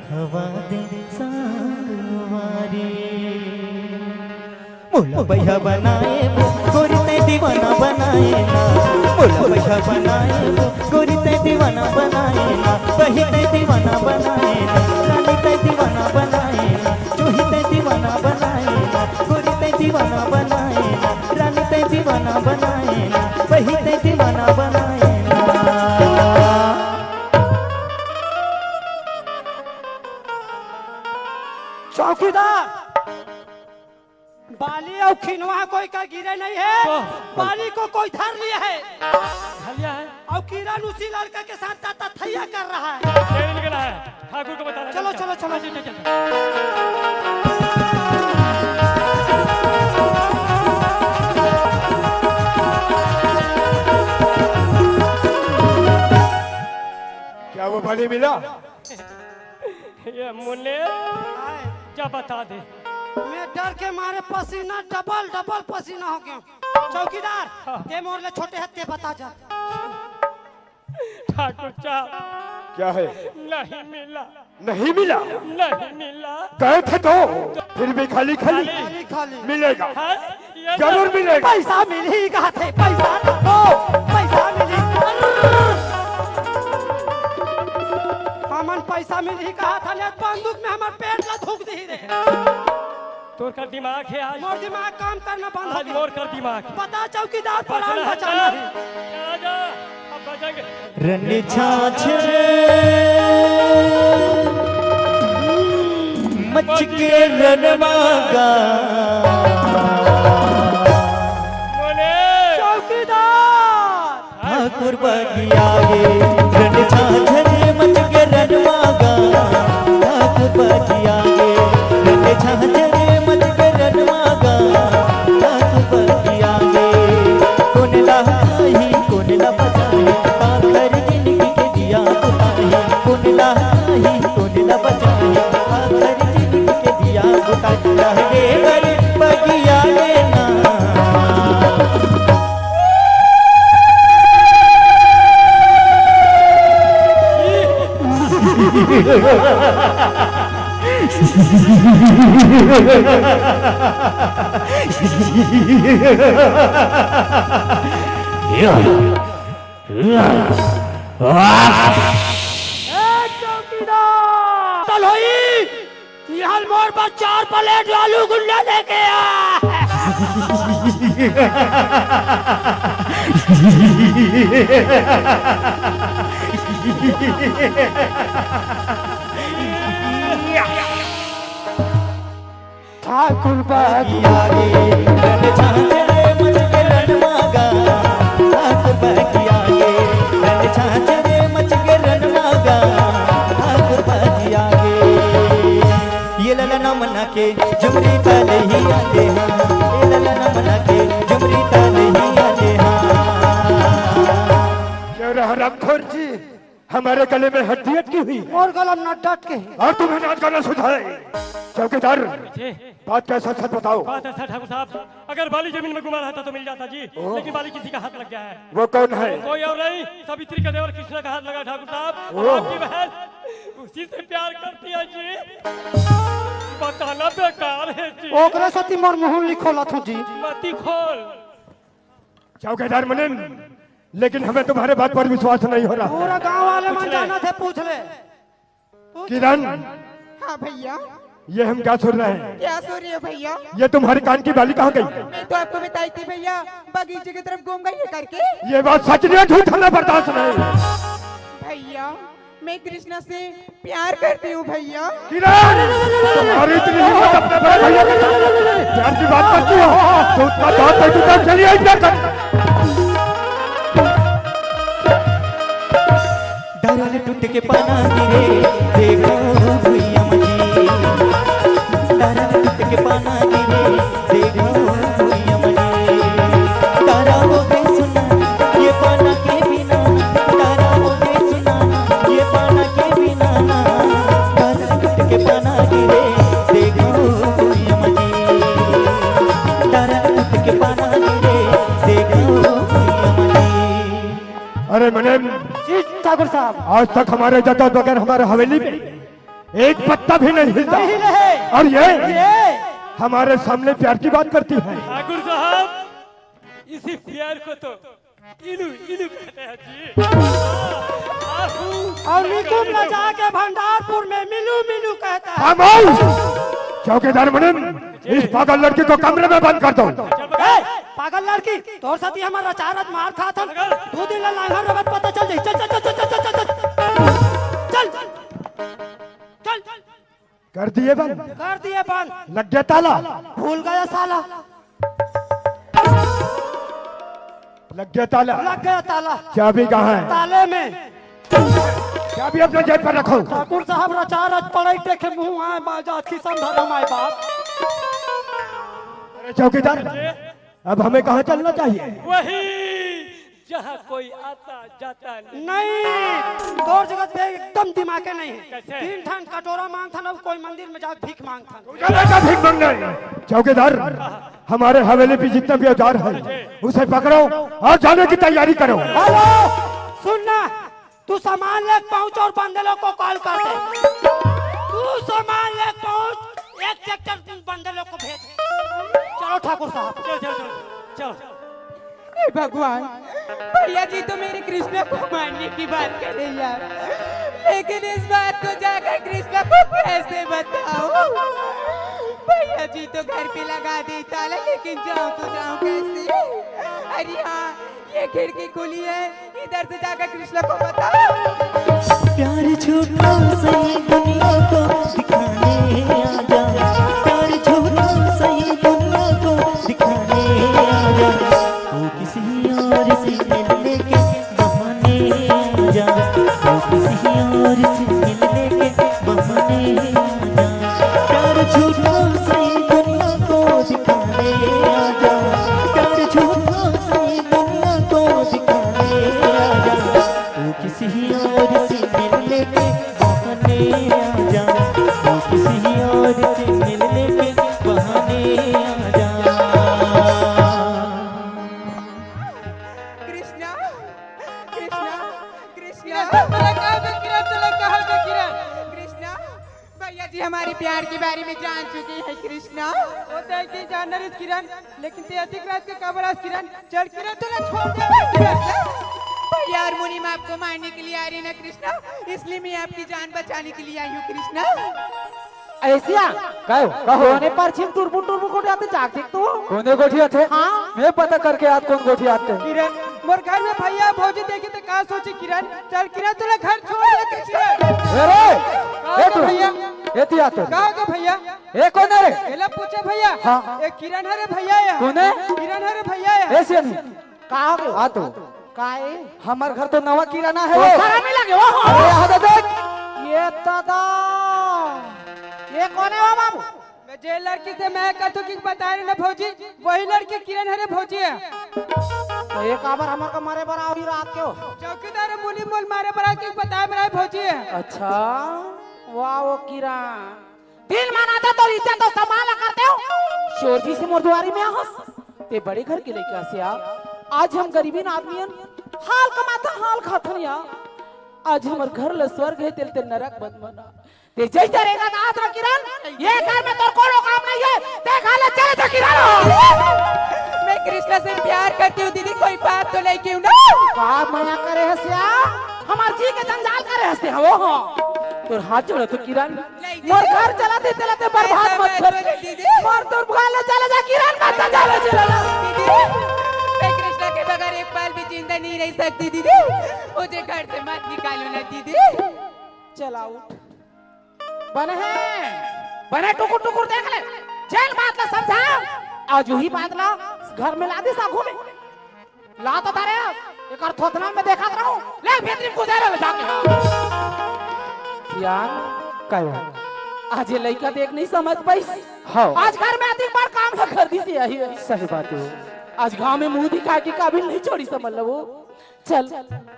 खवा दे संगवारी। मोला भैया बनाए वो गोरी ते दीवाना बनाए ना, मोला भैया बनाए वो गोरी ते दीवाना बनाए ना, वही ते दीवाना बनाए ना, रानी ते दीवाना बनाए ना, चूही ते दीवाना बनाए ना, गोरी ते दीवाना बनाए ना, रानी ते दीवाना बनाए ना, वही ते दीवाना बनाए ना। चौकीदार, बाली और खिनवा कोई का गिरे नहीं है, बाली को कोई धर लिया है, हलिया है और किरण उसी लड़का के साथ ताता थैया कर रहा है। नहीं निकला है, ठाकुर को बताना। चलो चलो चलो चलो चलो। क्या वो बाली मिला? ये मुन्ने क्या बता दे। मैं डर के मारे पसीना डबल डबल पसीना हो गया। चौकीदार, ते मोरले छोटे हत्ते बता जा। ठाकुर साहब क्या है? नहीं मिला, नहीं मिला? नहीं मिला। गए थे तो फिर भी खाली खाली खाली खाली मिलेगा, हाँ? ये जरूर मिलेगा। पैसा मिल ही कहा थे, पैसा दो, पैसा मिली। हमन पैसा मिल ही कहा था, ले बंदूक में हमार पेट ला थूक दी रे। तोर का दिमाग है आज, मोर दिमाग काम करना बंद हो आज गया। मोर कर दिमाग। पता चौकीदार प्राण बचाना है। आजा, अब बचेंगे। रन छाछरे मच के रन मांगा, मुन्ने चौकीदार, ठाकुर बगिया गे रन छाछरे मच के रन मांगा, ठाकुर बगिया गे रन छाछरे मच के रन मांगा, ठाकुर बगिया गे कौन लाही कौन ला बचाए, आखर जिंदगी के दिया बुताई, कौन लाही कौन ला बचाए, आखर जिंदगी के दिया बुताई, रह गे कर बगिया गे ना। चल होई, यहाँ मोर पर 4 प्लेट आलू गुल्ला लेके आ। ठाकुर बागी आगे रन छाछरे मच के रन मांगा, ठाकुर बागी आगे रन छाछरे मच के रन मांगा, ठाकुर बागी आगे ये ललना मना के जुमरी ताले ही आते हैं, ये ललना मना के जुमरी ताले ही आते हैं। क्यों रहा रामखोर जी, हमारे गले में हड्डी अटकी हुई और गलम न डट के। और तुम्हें नाच गाना सुझाए। चौकीदार, जी, बात कैसा सच बताओ। बात ऐसा ठाकुर साहब, अगर बाली जमीन में गुमा रहता तो मिल जाता जी, लेकिन बाली किसी का हाथ लग गया है। वो कौन है? कोई और नहीं, सावित्री का देवर कृष्णा का हाथ लगा ठाकुर साहब। और आपकी बहन उसी से प्यार करती है जी। बताना बेकार है जी। ओकरे सती मोर मुंह लिखोला थू जी। मती खोल। चौकीदार मुनीम, लेकिन हमें तुम्हारे बात पर विश्वास नहीं हो रहा। पूरा गांव वाले मन जाना थे, पूछ ले। किरण, हाँ भैया। ये हम क्या सुन रहे हैं? क्या सो रही है भैया? ये तुम्हारी कान की बाली कहाँ गई? मैं तो आपको बताई थी भैया, बगीचे की तरफ घूम गई है करके। ये बात सच नहीं है, झूठ हमें बर्दाश्त नहीं। भैया मैं कृष्णा से प्यार करती हूँ भैया। किरण, तुम्हारी इतनी हिम्मत अपने बड़े भैया के साथ प्यार की बात करती हो तो उसका दांत नहीं टूटा। चलिए इधर कर। डरल टूट के पाना गिरे देखो भैया मजी, डरल टूट के पाना गिरे देखो भैया मजी, तारा हो गए सुना ये पाना के बिना, तारा हो गए सुना ये पाना के बिना, डरल टूट के पाना गिरे देखो भैया मजी, डरल टूट के पाना गिरे देखो भैया मजी। अरे मुनीम जी ठाकुर साहब, आज तक हमारे जगह बगैर हमारे हवेली में एक पत्ता भी नहीं हिलता, नहीं हिले। और ये हमारे सामने प्यार की बात करती है। ठाकुर साहब, इसी प्यार को तो इनू इनू कहते हैं जी। और निकुम न जाके भंडारपुर में मिलू मिलू कहता है। खामोश! चौकीदार मुनीम, इस पागल लड़की को कमरे में बंद कर दो। ए, पागल लड़की, तोर साथी हमारा चारत मार खा था। 2 दिन लांघर रगत पता चल जाई। चल चल चल चल चल चल चल चल चल चल। कर दिए बंद? कर दिए बंद। लग गया ताला? भूल गया साला। लग गया ताला? लग गया ताला। चाबी कहाँ है? ताले में। चाबी अपने जेब पर रखो। ठाकुर साहब रचारत पड़े देखे मुंह आए बाजा की संधर्म आए बाप। अरे चौकीदार, अब हमें कहाँ चलना चाहिए? वही जहाँ कोई आता जाता नहीं। नहीं, तोर जगत पे एकदम दिमागे नहीं है। कैसे? 3 ठान कटोरा मांगता ना, कोई मंदिर में जाके भीख मांगता। का भीख मांगना। चौकीदार, हमारे हवेली पे जितने भी औजार है उसे पकड़ो और जाने की तैयारी करो। हेलो, सुनना, तू सामान ले पहुंच और बंदलों को कॉल कर दे। तू सामान ले पहुंच, एक ट्रैक्टर बंदलों को भेज। चलो ठाकुर साहब। चल चल चल चल। हे भगवान, भैया जी तो मेरे कृष्णा को मारने की बात कर रहे यार, लेकिन इस बात को जाकर कृष्णा को कैसे बताऊं? भैया जी तो घर पे लगा दे ताला, लेकिन जाऊं तो जाऊं कैसे? अरे हाँ, ये खिड़की खुली है, इधर से जाकर कृष्णा को बताओ। प्यार झूठा सही दुनिया को दिखाने आजा, प्यार झूठा सही दुनिया को दिखाने आजा, तू किसी और से मिलने के बहाने आजा, तू किसी और से मिलने के बहाने आजा, प्यार झूठा सही दुनिया को दिखाने आजा, प्यार झूठा सही दुनिया को दिखाने आजा, तू किसी और से मिलने के बहाने आजा, तू किसी और से मिलने के बहाने आजा। कृष्णा, कृष्णा, कृष्णा, चला कहाँ पे किरण, चला कहाँ पे किरण? कृष्णा, भैया जी हमारे प्यार के बारे में जान चुके हैं कृष्णा। वो तो एक दिन जान रही किरण, लेकिन ते अधिक रात के कबर आज किरण। चल किरण, चला छोड़ दे किरण। भैया और मुनीम आपको मारने के लिए आ रहे हैं ना कृष्णा, इसलिए मैं आपकी जान बचाने के लिए आई हूँ कृष्णा। ऐसिया कहो कोने पर छिम टुरबुन टुरबुन को जाते जाग देख तू। कोने गोठिया थे? हाँ। मैं पता करके आज कौन गोठिया आते हैं। किरण, मोर घर में भैया भौजी देखे तो का सोची किरण? चल किरण, चला घर छोड़ दे किरण। ए तू भैया, ए ती आते कहाँ के भैया? ए कौन है रे? एला पूछे भैया। हाँ। एक किरण है रे भैया या? कौन है? किरण है रे भैया या? ऐसे नहीं कहा गए आ तो काए हमार घर तो नवा किराना है। सारा में लगे वो। अरे यहाँ तो देख, ये दादा, ये कौन है वो बाबू? मैं जे लड़की से मैं कहता कि बता रहे ना भौजी, वही लड़की किरण है रे भौजी है। तो एक आबर हमार को मारे बरा अभी रात के हो। चौकीदार मुनी मोल मारे बरा की बताए बरा भौजी है। अच्छा, वाह वो किरण, दिल माना था तो इज्जत तो संभाला करते हो। शोरजी से मुर्दवारी में आहस, ते बड़े घर के लड़का से आप। आज हम गरीबीन आदमियन हाल कमाता हाल खाथन या। आज हमर घर ल स्वर्ग है, तेल ते नरक बद मना। ते जैसे रहेगा ना आज किरण ये घर में तो कोनो काम नहीं है देखा ले चले जा किरण मैं कृष्णा से प्यार करती हूँ दीदी, कोई बात तो नहीं क्यों ना? का माया करे हसिया हमार जी के जंजाल करे हंसते हैं वो हो तोर हाथ जोड़ो तो किरण मोर घर चलाते चलाते बर्बाद मत कर दीदी। मोर तोर भाले चले जा किरण मत चले चले दीदी मैं कृष्णा के बगैर एक पल भी जिंदा नहीं रह सकती दीदी, मुझे घर से मत निकालो ना दीदी। चला उठ बने टुकुर टुकुर देख ले जेल बात ला समझा आज वही बात ला घर में ला दे सा घूमे ला तो तारे एक और थोथना में देखा रहा हूं ले भीतरी गुजारे ले जाके यार क्या आज ये लड़का देख नहीं समझ पाई हाँ आज घर में अधिक बार काम न कर दी सी आई है सही बात है। आज गांव में मुंह दिखा के काबिल नहीं छोड़ी समझ लो वो चल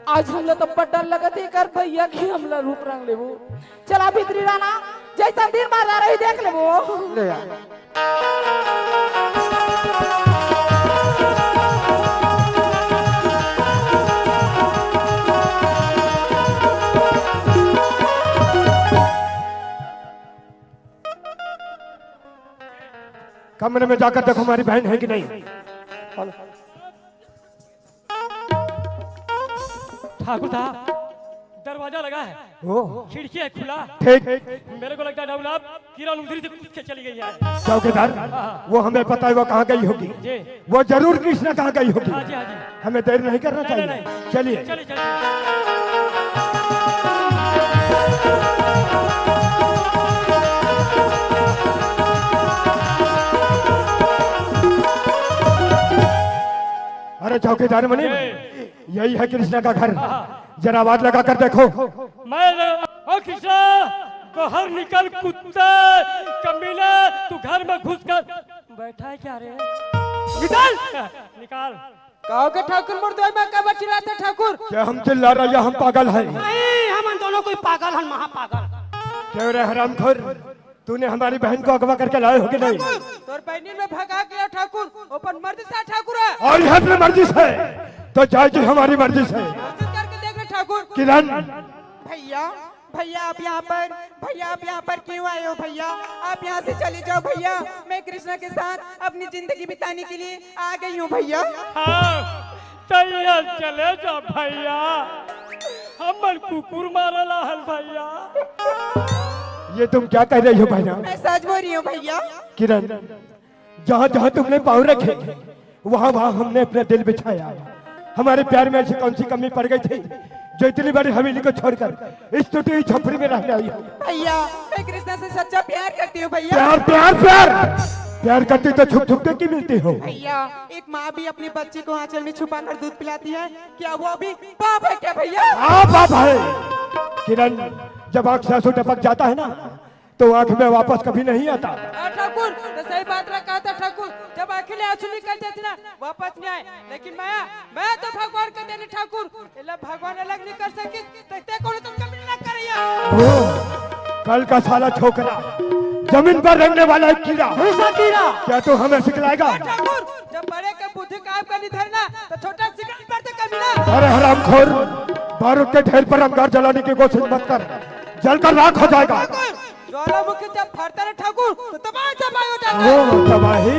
आज हम लोग तो बड़ा लगत है कर भैया की हमला रूप रंग ले वो चला भीतरी राना जैसा दिन बार आ रही देख ले वो ले आ। कमरे में जाकर देखो हमारी बहन है कि नहीं। ठाकुर साहब दरवाजा लगा है, ओ खिड़की है खुला। ठीक मेरे को लगता है डाउन आप किरण उधर से कूद के चली गई है। चौकीदार वो हमें पता है वो कहाँ गई होगी, जी वो जरूर कृष्णा कहाँ गई होगी। हाँ जी हाँ जी हमें देर नहीं करना नहीं, चाहिए। नहीं। चलिए चलिए चलिए अरे चौकीदार मनी यही है कृष्णा का घर, जरा आवाज लगा कर देखो। मैं ओ कृष्णा बाहर निकल कुत्ता कमीना, तू घर में घुस कर बैठा है क्या रे? निकाल निकाल। कहो के ठाकुर मुर्दोई में कब चिल्लाते ठाकुर? क्या हम चिल्ला रहे हैं? हम पागल है? नहीं हम दोनों कोई पागल हन महापागल क्यों रे हरामखोर, तूने हमारी बहन को अगवा करके लाए हो कि नहीं? तोर बहनी में भगा के ठाकुर ओपन मर्द सा ठाकुर है। और यह अपनी मर्जी से तो जाएगी हमारी मर्जी से। कोशिश करके देख ले ठाकुर। किरण भैया भैया आप यहाँ पर क्यों आए हो भैया? आप यहाँ से चले जाओ भैया, मैं कृष्णा के साथ अपनी जिंदगी बिताने के लिए आ गई हूँ भैया। हाँ तैयार चले जा भैया, हमर कुकुर मारला हल भैया। ये तुम क्या कह रही हो बहना? मैं सच बोल रही हूँ भैया। किरण जहाँ जहाँ तुमने पाँव रखे वहाँ वहाँ हमने अपना दिल बिछाया। हमारे प्यार में ऐसी कौन सी कमी पड़ गई थी जो इतनी बड़ी हवेली को छोड़कर इस टूटी झोपड़ी में रहने आई हो? भैया मैं कृष्णा से सच्चा प्यार करती हूँ भैया। प्यार प्यार प्यार प्यार करती तो छुप छुप के की मिलती हो। भैया एक माँ भी अपने बच्चे को आंचल में छुपा कर दूध पिलाती है, क्या वो भी पाप है क्या भैया? हाँ बाप है। किरण जब आंख से आंसू टपक जाता है ना तो आंख में वापस कभी नहीं आता। ठाकुर तो सही बात रहा कहा था ठाकुर, जब आखिर आंसू निकलते थे ना वापस नहीं आए, लेकिन मैं तो भगवान का देने ठाकुर, इला भगवान अलग नहीं कर सके तो ते को तुम कभी ना करिया। कल का साला छोकरा जमीन पर रंगने वाला एक कीड़ा, क्या तू हमें सिखलाएगा? ठाकुर जब बड़े के बुद्धि काम का नहीं धरना तो छोटा सिगरेट पर तो कभी ना। अरे हरामखोर, बारूद के ढेर पर अंगार जलाने की कोशिश मत कर, जलकर राख हो जाएगा। ज्वालामुखी जब फटता है ठाकुर तो तबाही तबाही हो जाता है। तबाही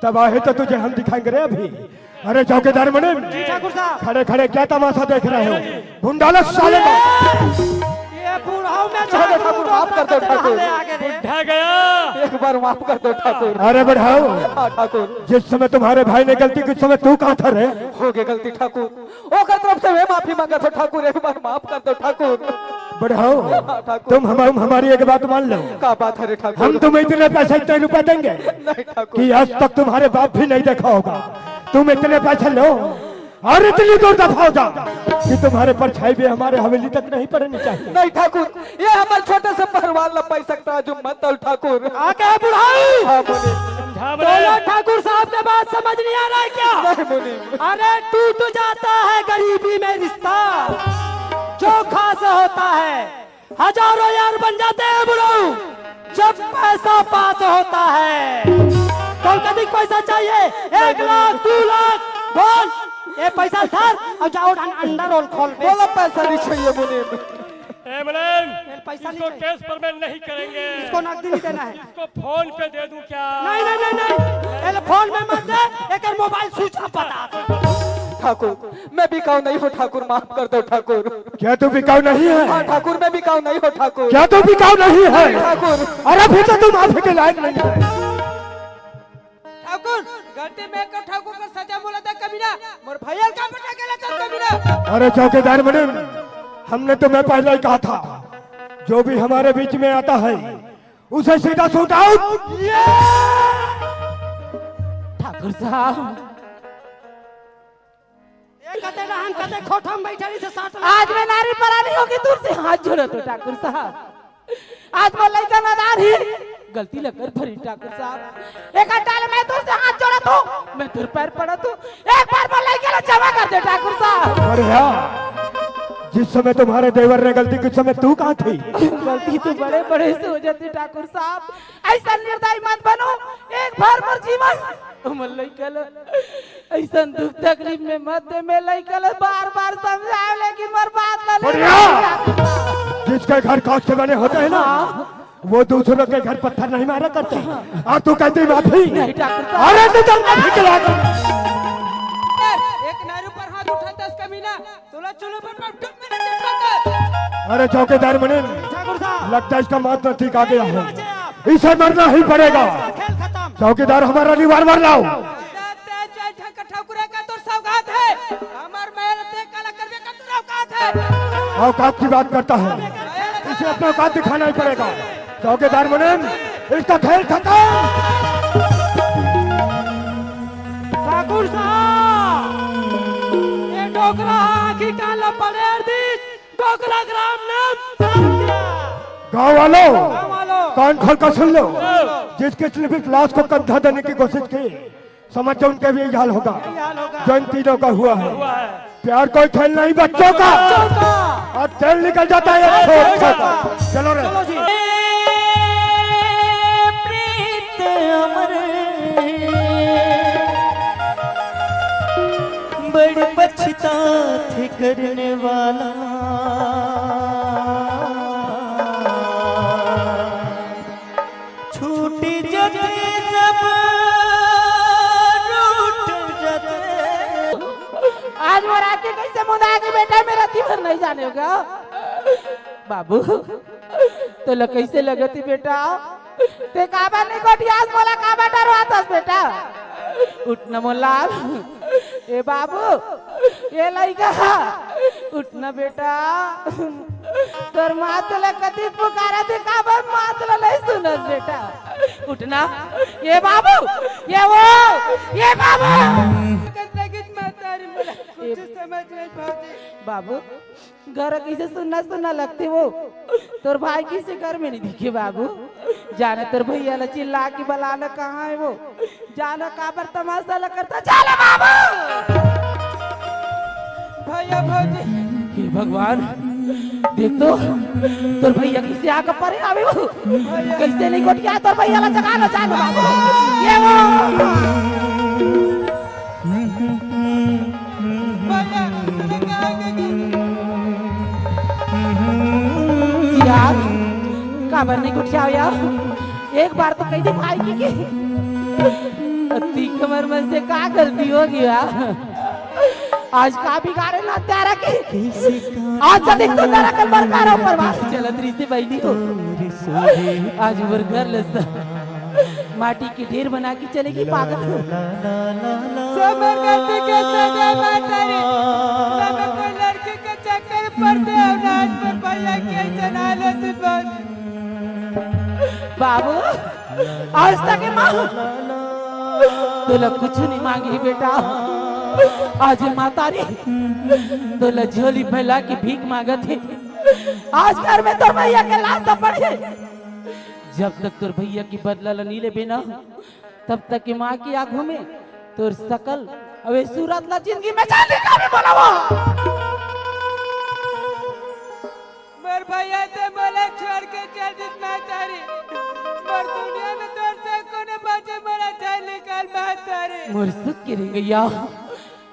तबाही तो तुझे हम दिखाएंगे रे अभी। अरे चौकीदार मने ठाकुर साहब खड़े खड़े क्या तमाशा देख रहे हो? भुंडालक साले का। ये बूढ़ाओं में ठाकुर माफ कर दो ठाकुर, ढह गया। एक बार माफ कर दो ठाकुर। अरे बढ़ाओ, हाँ ठाकुर जिस समय तुम्हारे भाई ने गलती की उस समय तू कहाँ था रे? हो गई गलती ठाकुर, ओकर तरफ से मैं माफी मांगा था ठाकुर, एक बार माफ कर दो ठाकुर। बढ़ाओ हाँ, ठाकुर तुम हमारी एक बात मान लो, क्या बात है रे ठाकुर? हम तुम्हें इतने पैसे इतने रुपए देंगे नहीं ठाकुर, कि आज तक तुम्हारे बाप भी नहीं देखा होगा। तुम इतने पैसे लो और इतनी दूर दफा हो जाओ कि तुम्हारे परछाई भी हमारे हवेली तक नहीं पड़नी चाहिए। नहीं ठाकुर, ये हमारे छोटे से पहलवान न पाई सकता है जो मत दो ठाकुर। आके बुढ़ाऊ हाँ मुनि, बोलो ठाकुर साहब के बात समझ नहीं आ रहा है क्या? नहीं मुनि, अरे टूट जाता है गरीबी में रिश्ता जो खास होता है, हजारों यार बन जाते हैं बुढ़ाऊ जब पैसा पास होता है। तो अधिक पैसा चाहिए, 1 लाख 2 लाख बोल, ये पैसा धर और जाओ अंडा रोल खोल पे। बोलो पैसा नहीं चाहिए मुनि। एमएलएन पैसा इसको नहीं केस पर में नहीं करेंगे। इसको नकदी नहीं देना है। इसको फोन पे दे दूं क्या? नहीं नहीं नहीं नहीं, एले फोन में मत दे, एक मोबाइल स्विच ऑफ बता। ठाकुर मैं बिकाऊ नहीं हूँ ठाकुर, माफ कर दो ठाकुर। क्या तू बिकाऊ नहीं है? हाँ ठाकुर मैं बिकाऊ नहीं हूँ ठाकुर। क्या तू बिकाऊ नहीं है? ठाकुर अरे फिर तो तू माफी के लायक नहीं है। ठाकुर गलती में कर ठाकुर को सजा बोला था कमीना, मोर भैया का पटा के लेता कमीना। अरे चौकीदार मुनीम, हमने तुम्हें पहले ही कहा था, जो भी हमारे बीच में आता है उसे सीधा शूट आउट। ठाकुर साहब ये कहते ना हम कहते खोटा में बैठा से साथ आज मैं नारी परानी होगी दूर से हाथ जोड़ो तो ठाकुर साहब, आज मैं लड़का नादान ही गलती लगकर भरी ठाकुर साहब। एक डाल मैं दूर से हाथ जोड़ा तो मैं दूर पैर पड़ा तो एक बार मैं लड़के क्षमा कर दे ठाकुर साहब। अरे यार, जिस समय तुम्हारे देवर ने गलती की, उस समय तू कहाँ थी? गलती तो बड़े बड़े से हो जाती ठाकुर साहब, ऐसा निर्दयी मत बनो। एक बार मोर जीवन हमर लइकल ऐसा दुख तकलीफ में मत दे। मैं लइकल बार बार समझाए लेकिन मोर बात ना ले। जिसके घर कांच के बने होते हैं ना, वो दूसरों के घर पत्थर नहीं मारा करते। और तू कहती माफी? नहीं ठाकुर साहब। अरे तू तो माफी के लायक एक नारू पर हाथ उठाता कमीना, तोला चलो पर टुक में नहीं चिपका। अरे चौकीदार मुनीम, ठाकुर साहब लगता है इसका मौत नजदीक आ गया है, इसे मरना ही पड़ेगा। खेल खत्म। चौकीदार हमारा रिवॉल्वर लाओ। ठाकुर का तो सौगात है, हमार महल ते काला करबे का तो औकात है। औकात की बात करता है, इसे अपना औकात दिखाना ही पड़ेगा। चौकीदार मुनीम, इसका खेल खत्म। ठाकुर साहब ये डोकरा आखी काला पड़ेर दी डोकरा ग्राम नाम गाँव वालों, कान खोल कर सुन लो। जिस किसी भी लाश को कंधा देने की कोशिश की, समझो उनके भी यही हाल होगा जो इन तीनों का हुआ है। प्यार कोई खेल नहीं बच्चों का, और तेल निकल जाता है एक छोटा सा। चलो रे। चलो जी। प्रीत अमर बड़ पछताते करने वाला, छूटी जाते सब रूठ जाते। आज वो रात कैसे मुदा के बेटा मेरा तीवर नहीं जाने होगा। बाबू तो ल कैसे लगती बेटा, ते काबा नहीं कोटियास बोला काबा डरवातास बेटा। उठ न मोला ए बाबू ये लइका उठ न बेटा, तोर मातला कति पुकारा थे काबा मातला नहीं सुनत बेटा। उठना ये बाबू, ये बाबू। कुछ समझ नहीं भाजी। बाबू घर कैसे सुनना सुनना लगते वो, तोर भाई किसी घर में नहीं दिखे बाबू। जाना तोर भैया ला चिल्ला के बलाना कहाँ है वो, जाना काबर तमाशा ला करता चला बाबू। भैया भौजी हे भगवान देख तो तोर भैया किसी आके परे आवे वो, कैसे नहीं कोटिया तोर भैया ला जगा लो जानो बाबू। ये वो भैया लगा के यार काबर नहीं कोटिया यार, एक बार तो कही थी भाई की अति कमर में से का गलती हो गया। आज का बिगाड़े ना त्यारा की, आज से देख तो तेरा कल बरकार ऊपर बात चलत रही से बैठी हो। आज ऊपर घर लसा माटी के ढेर बना के चलेगी पागल। समर गलती के सजा मातारी, मैं कोई लड़की के चक्कर पड़ते हो ना, आज पर भैया के जना लेते बस। बाबू आज तक माँ तो लोग कुछ नहीं मांगी बेटा, आज मातारी तो लोग झोली फैला के भीख मांगा थे। आज घर में तोर भैया के लाश पड़े, जब तक तोर भैया की बदला ला नीले बिना तब तक की माँ की आंखों में तोर सकल अबे सूरत ला जिंदगी में जाने का भी बोला मर भैया ते मला छोड़ के चल दी मातारी, मर दुनिया में तोर से कोने बाजे मरा जान निकाल मातारी। मोर सुख के रह गया,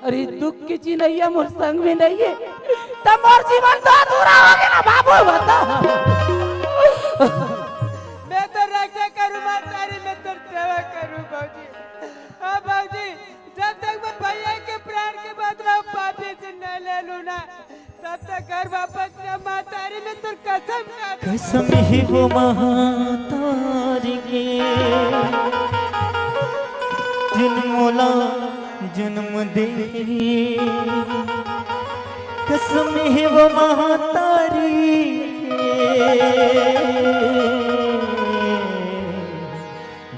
अरे दुख की चिन्हैया मोर संग में नहीं है। तो मोर जीवन तो अधूरा हो गया ना बाबू बता। मैं तो रक्षा करूँ मातारी, मैं तो सेवा करूँ बाबूजी। हाँ बाबूजी, जब तक मैं भैया के प्राण के बदला पापी से न ले लूँ ना, तब तक घर वापस न मातारी, मैं तो कसम खा दूँ। कसम ही वो महातारी के जन्मोला जन्म दे, कसम है वो महातारी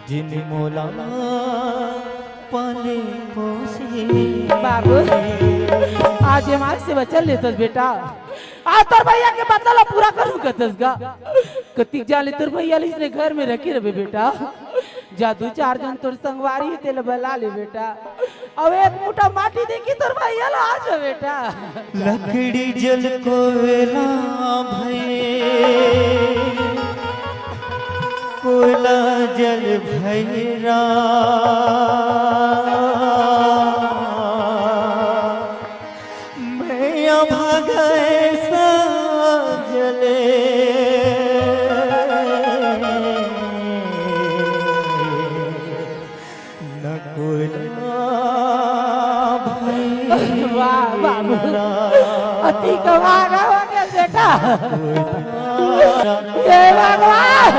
जन्मोला पाले पोसे। बाबू आज हमारे से बचल लेतस बेटा, आज तोर भैया के बदला पूरा करूं कतस गा। कतिक जाले तोर भैया ले घर में रखी रहे बेटा, जादू 4 जन तोर संगवारी तेल बला ले बेटा। अब एक मुठा माटी देखी तोर भैया ला आज बेटा। लकड़ी जल कोयला भये, कोयला जल भैरा, मैं भागा ऐसा जले, न कोयला वाह बाबू अति कमागा हो गया बेटा। ये भगवान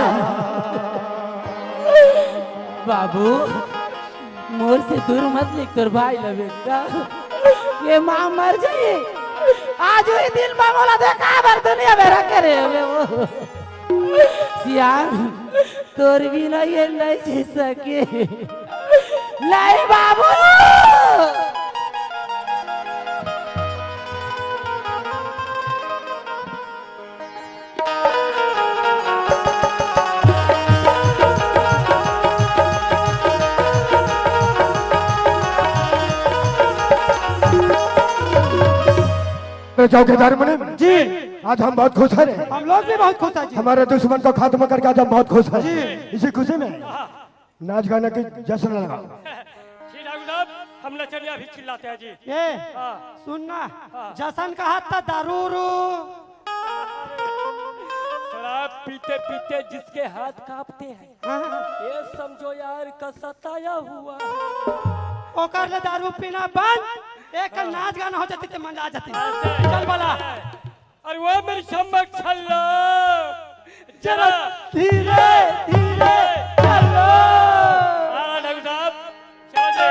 बाबू मोर से दूर मत लिख तोर भाई ला बेटा, ये माँ मर जाइए आज वही दिल में बोला देखा भर दुनिया में रखे रहे वो सियान तोर भी ना ये नहीं जी सके नहीं बाबू। चौकीदार मुनीम जी, आज हम बहुत खुश हैं। हम लोग भी बहुत खुश हैं जी। हमारे दुश्मन को खात्मा करके आज हम बहुत खुश हैं जी। इसी खुशी में नाच गाने की जश्न लगाओ। जी ठाकुर साहब, हम नचनिया भी चिल्लाते हैं जी। ये हाँ। सुनना, जसन कहा था दारू शराब पीते पीते जिसके हाथ कांपते हैं, ये समझो यार का सताया हुआ। ओकर ले दारू पीना बंद, एक नाच गाना हो जाती तो मजा आ जाती। चल बोला, अरे वो मेरी चमक छल्लो, जरा धीरे धीरे चलो। हाँ ठाकुर साहब, चलो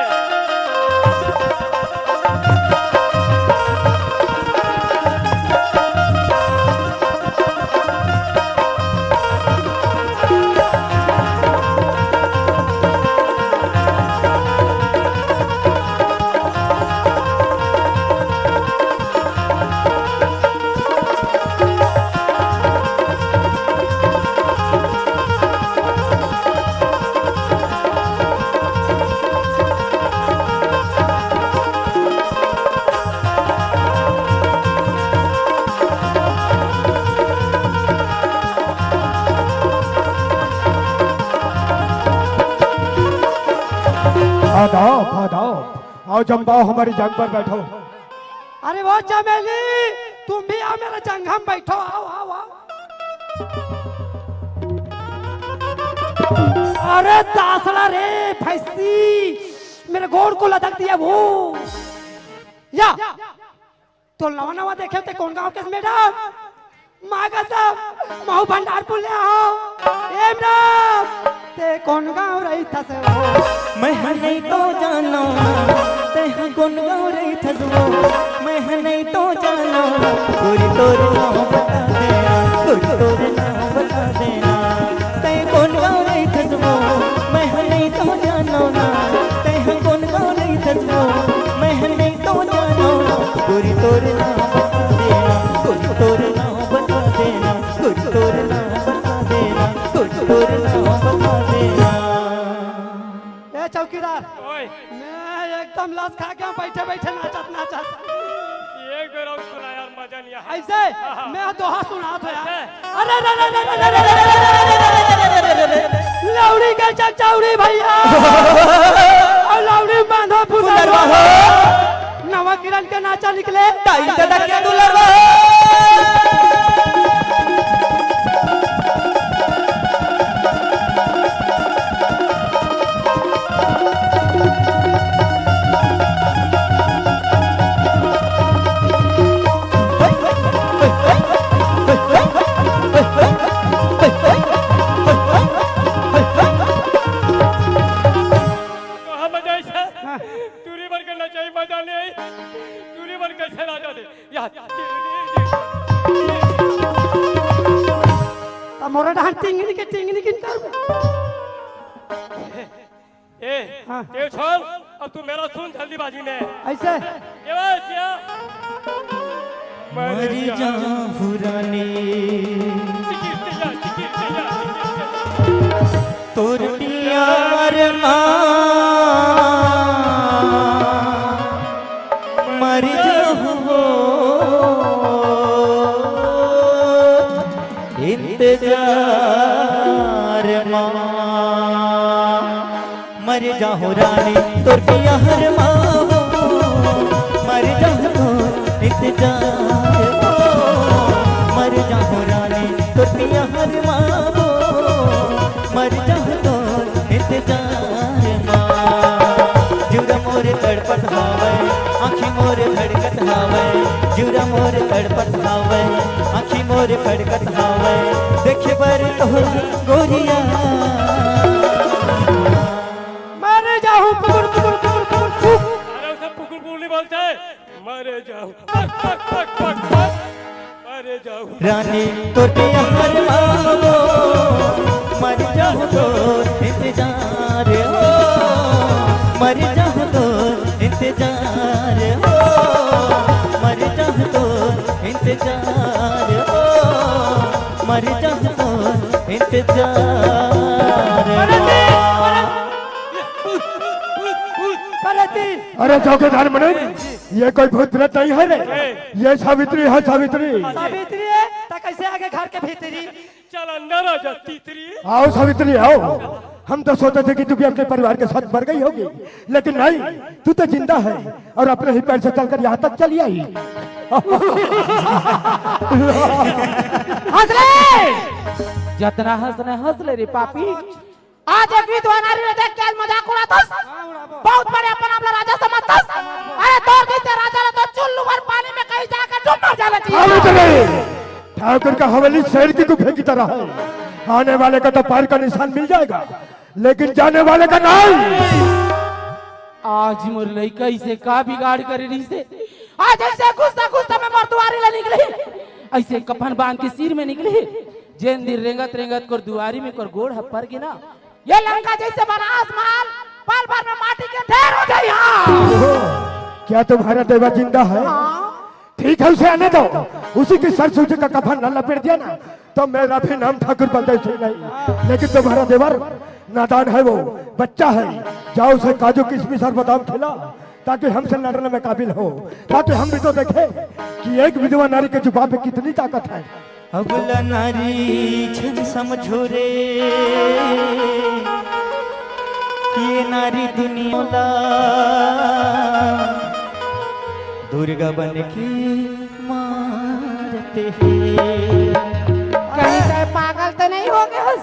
आदाब आदाब, आओ जम्बाओ हमारी जंग पर बैठो। अरे वो चमेली, तुम भी आओ मेरे जंघा में बैठो, आओ आओ आओ। अरे दासड़ा रे फैसी, मेरे गोड़ को लदक दिया वो। या तो नवा नवा देखे थे कौन गाँव के मैडम मागा साहब महू भंडारपुर ले आओ। ए मैडम ते कौन गाँव रही था से वो? मैं नहीं तो जानो ते कौन गाँव रही था वो, मैं नहीं तो जानो कोई तोर नाम बता देना, कोई तोर नाम बता देना, ते कौन गाँव रही था वो, मैं नहीं तो जानो ना, ते कौन गाँव रही था वो, मैं नहीं तो जानो कोई तोर नाम बता देना, कोई तोर नाम बता देना, कोई तोर नाम बता देना, कोई तोर नाम बता देना। ए चौकीदार, ओए, मैं एकदम लाश खा गया बैठे बैठे नाचत नाचत। एक बार और सुना यार, मजा नहीं आया। ऐसे मैं दोहा सुना था यार। ऐसे? अरे रे रे रे रे रे रे रे रे, लौड़ी के चौड़ी भैया और लौड़ी बांधो पुनरवा, कहवा किरण के नाचा निकले ताई दादा के दुलरवा कहाँ मजा ऐसा दूरी भर करना चाहिए मजा नहीं आई दूरी भर कैसे राजा दे यार मोरा डांस टिंगनी के कर ए ये छोड़ अब तू मेरा सुन जल्दीबाजी में ऐसे ये बात क्या मरी जाऊं रानी तोर प्यार मर जाऊं इंतजार मर जाऊं रानी तोर प्यार मर जाऊं इंतजार मर जाऊं रानी तोर प्यार मर जाऊं इंतजार जुरा मोर तड़पत हावे आँखी मोर धड़कत हावे जुरा मोर तड़पत हावे आँखी मोर फड़कत हावे देखे पर तोहर गोरिया मर जाऊं पुकुर पुकुर पुकुर पुकुर पुक अरे उसे पुकुर पुकुर नहीं बोलते मर जाऊं पक पक पक पक पक मर जाऊं रानी तोर प्यार मर जाऊं तो इंतजार हो मर जाऊं तो इंतजार हो मर जाऊं तो इंतजार हो मर जाऊं तो इंतजार अरे चौकीदार मनोज ये कोई भूत प्रेत नहीं है रे ये सावित्री है सावित्री सावित्री है ता कैसे आगे घर के भीतरी चल अंदर आ जा तीतरी आओ सावित्री आओ हम तो सोचते थे कि तू भी अपने परिवार के साथ मर गई होगी लेकिन नहीं तू तो जिंदा है और अपने ही पैर से चलकर यहाँ तक चली आई हंस ले जितना हंसने हंस ले रे पापी आज एक विद्वान नारी ने देख के आज मजाक उड़ातस बहुत बड़े अपन अपना राजा समझतस अरे तोर जैसे राजा ने तो चुल्लू भर पानी में कहीं जाकर डूब मर जाना चाहिए सावित्री ठाकुर का हवेली शेर की गुफे की तरह है आने वाले का तो पैर का निशान मिल जाएगा लेकिन जाने वाले का नहीं आज मोर लइका इसे का बिगाड़ करे रही से आज ऐसे घुसता घुसता में मोर दुआरी ला निकली ऐसे कफन बांध के सिर में निकली जेन दिन रेंगत रेंगत कर दुआरी में कर गोड़ हपर के ना ये लंका जैसे बना आसमान पल भर में माटी के ढेर हो गई हां क्या तुम्हारा देवा जिंदा है ठीक है उसे आने दो उसी की सर सूचे का कफन न लपेट दिया ना तो मेरा भी नाम ठाकुर बलदेव सिंह नहीं लेकिन तुम्हारा देवर नादान है वो बच्चा है जाओ उसे काजू किशमिश और बादाम खिला ताकि हमसे लड़ने में काबिल हो ताकि हम भी तो देखें कि एक विधवा नारी के जुबान पे कितनी ताकत है अबला नारी छन समझो रे ये नारी दुनिया दुर्गा बन के मारते हैं कहीं से पागल तो नहीं हो गए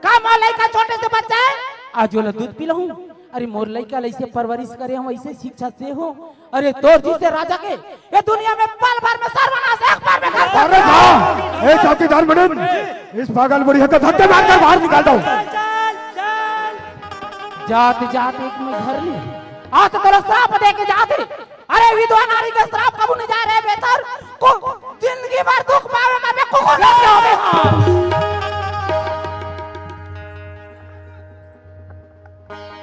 का मोर लइका छोटे से बच्चा है आज वाला दूध पी लहूं अरे मोर लइका ऐसे परवरिश करे हम ऐसे शिक्षा से हो अरे तोर जैसे राजा के ये दुनिया में पल भर में सर्वनाश एक बार में कर अरे ए चौकीदार मनोज इस पागल बुढ़िया को धक्के मारकर बाहर निकाल दो जाते जाते एक में घर ले आज तो श्राप दे के जाते अरे विधवा नारी का श्राप कबू नहीं जा रहे बेहतर को जिंदगी भर दुख पावे में बेवकूफ नहीं होवे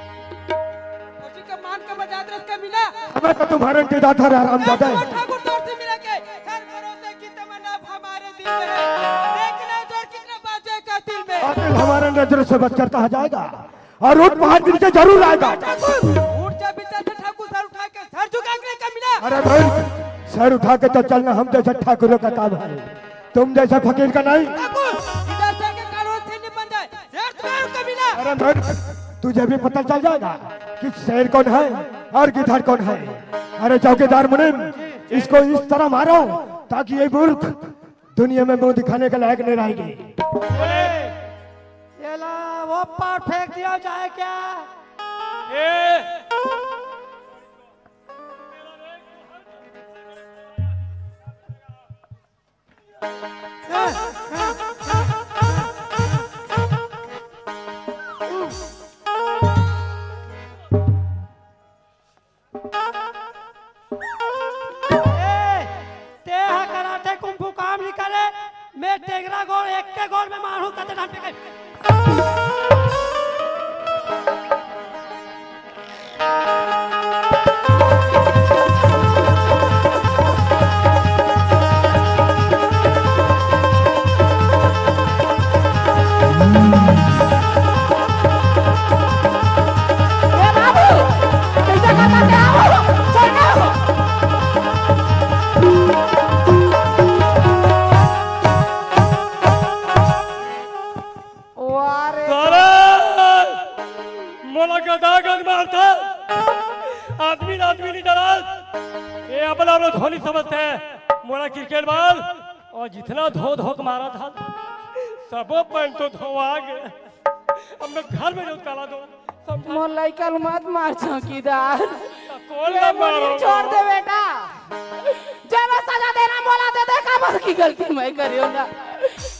उसी का मान का बजात रस का मिला हमें तो तुम्हारे इंतजार था आराम जाता है ठाकुर तौर से मिला के सर भरोसे की तमन्ना हमारे दिल में है देखना जोर कितना बाजे का दिल में कातिल हमारे नजर से बचकर कहा जाएगा और उठ पहाड़ गिर के जरूर आएगा उठ जा बिचार से ठाकुर सर उठा के सर झुका के का मिला अरे भाई सर उठा के तो चलना हम जैसे ठाकुरों का काम है तुम जैसा फकीर का नहीं ठाकुर इधर से के कानून से नहीं बन जाए शेर तुम्हारे का मिला अरे भाई तुझे भी पता चल जाएगा कि शेर कौन है और गिधार कौन है अरे चौकीदार मुनीम, इसको इस तरह मारो ताकि ये मूर्ख दुनिया में मुंह दिखाने के लायक नहीं रहेगी। ये ला वो पार फेंक दिया जाए क्या? ए ते हा कराटे कुंफू काम नहीं करे, मैं टेगरा गोल एक के गोल में मारू कते नाम पे मोला गदा गद मारता आदमी नहीं डरा। ये अपना धोनी समझते है मोला क्रिकेट बॉल और जितना धो के मारा था सबो पैंट तो धोआ गया। अब मैं घर में जो काला दो मोर लइका मत मार चौकीदार, कौन ये ना मुझे मारो छोड़ दे बेटा। जब सजा देना मोला दे दे, काबर की गलती मैं करियो ना।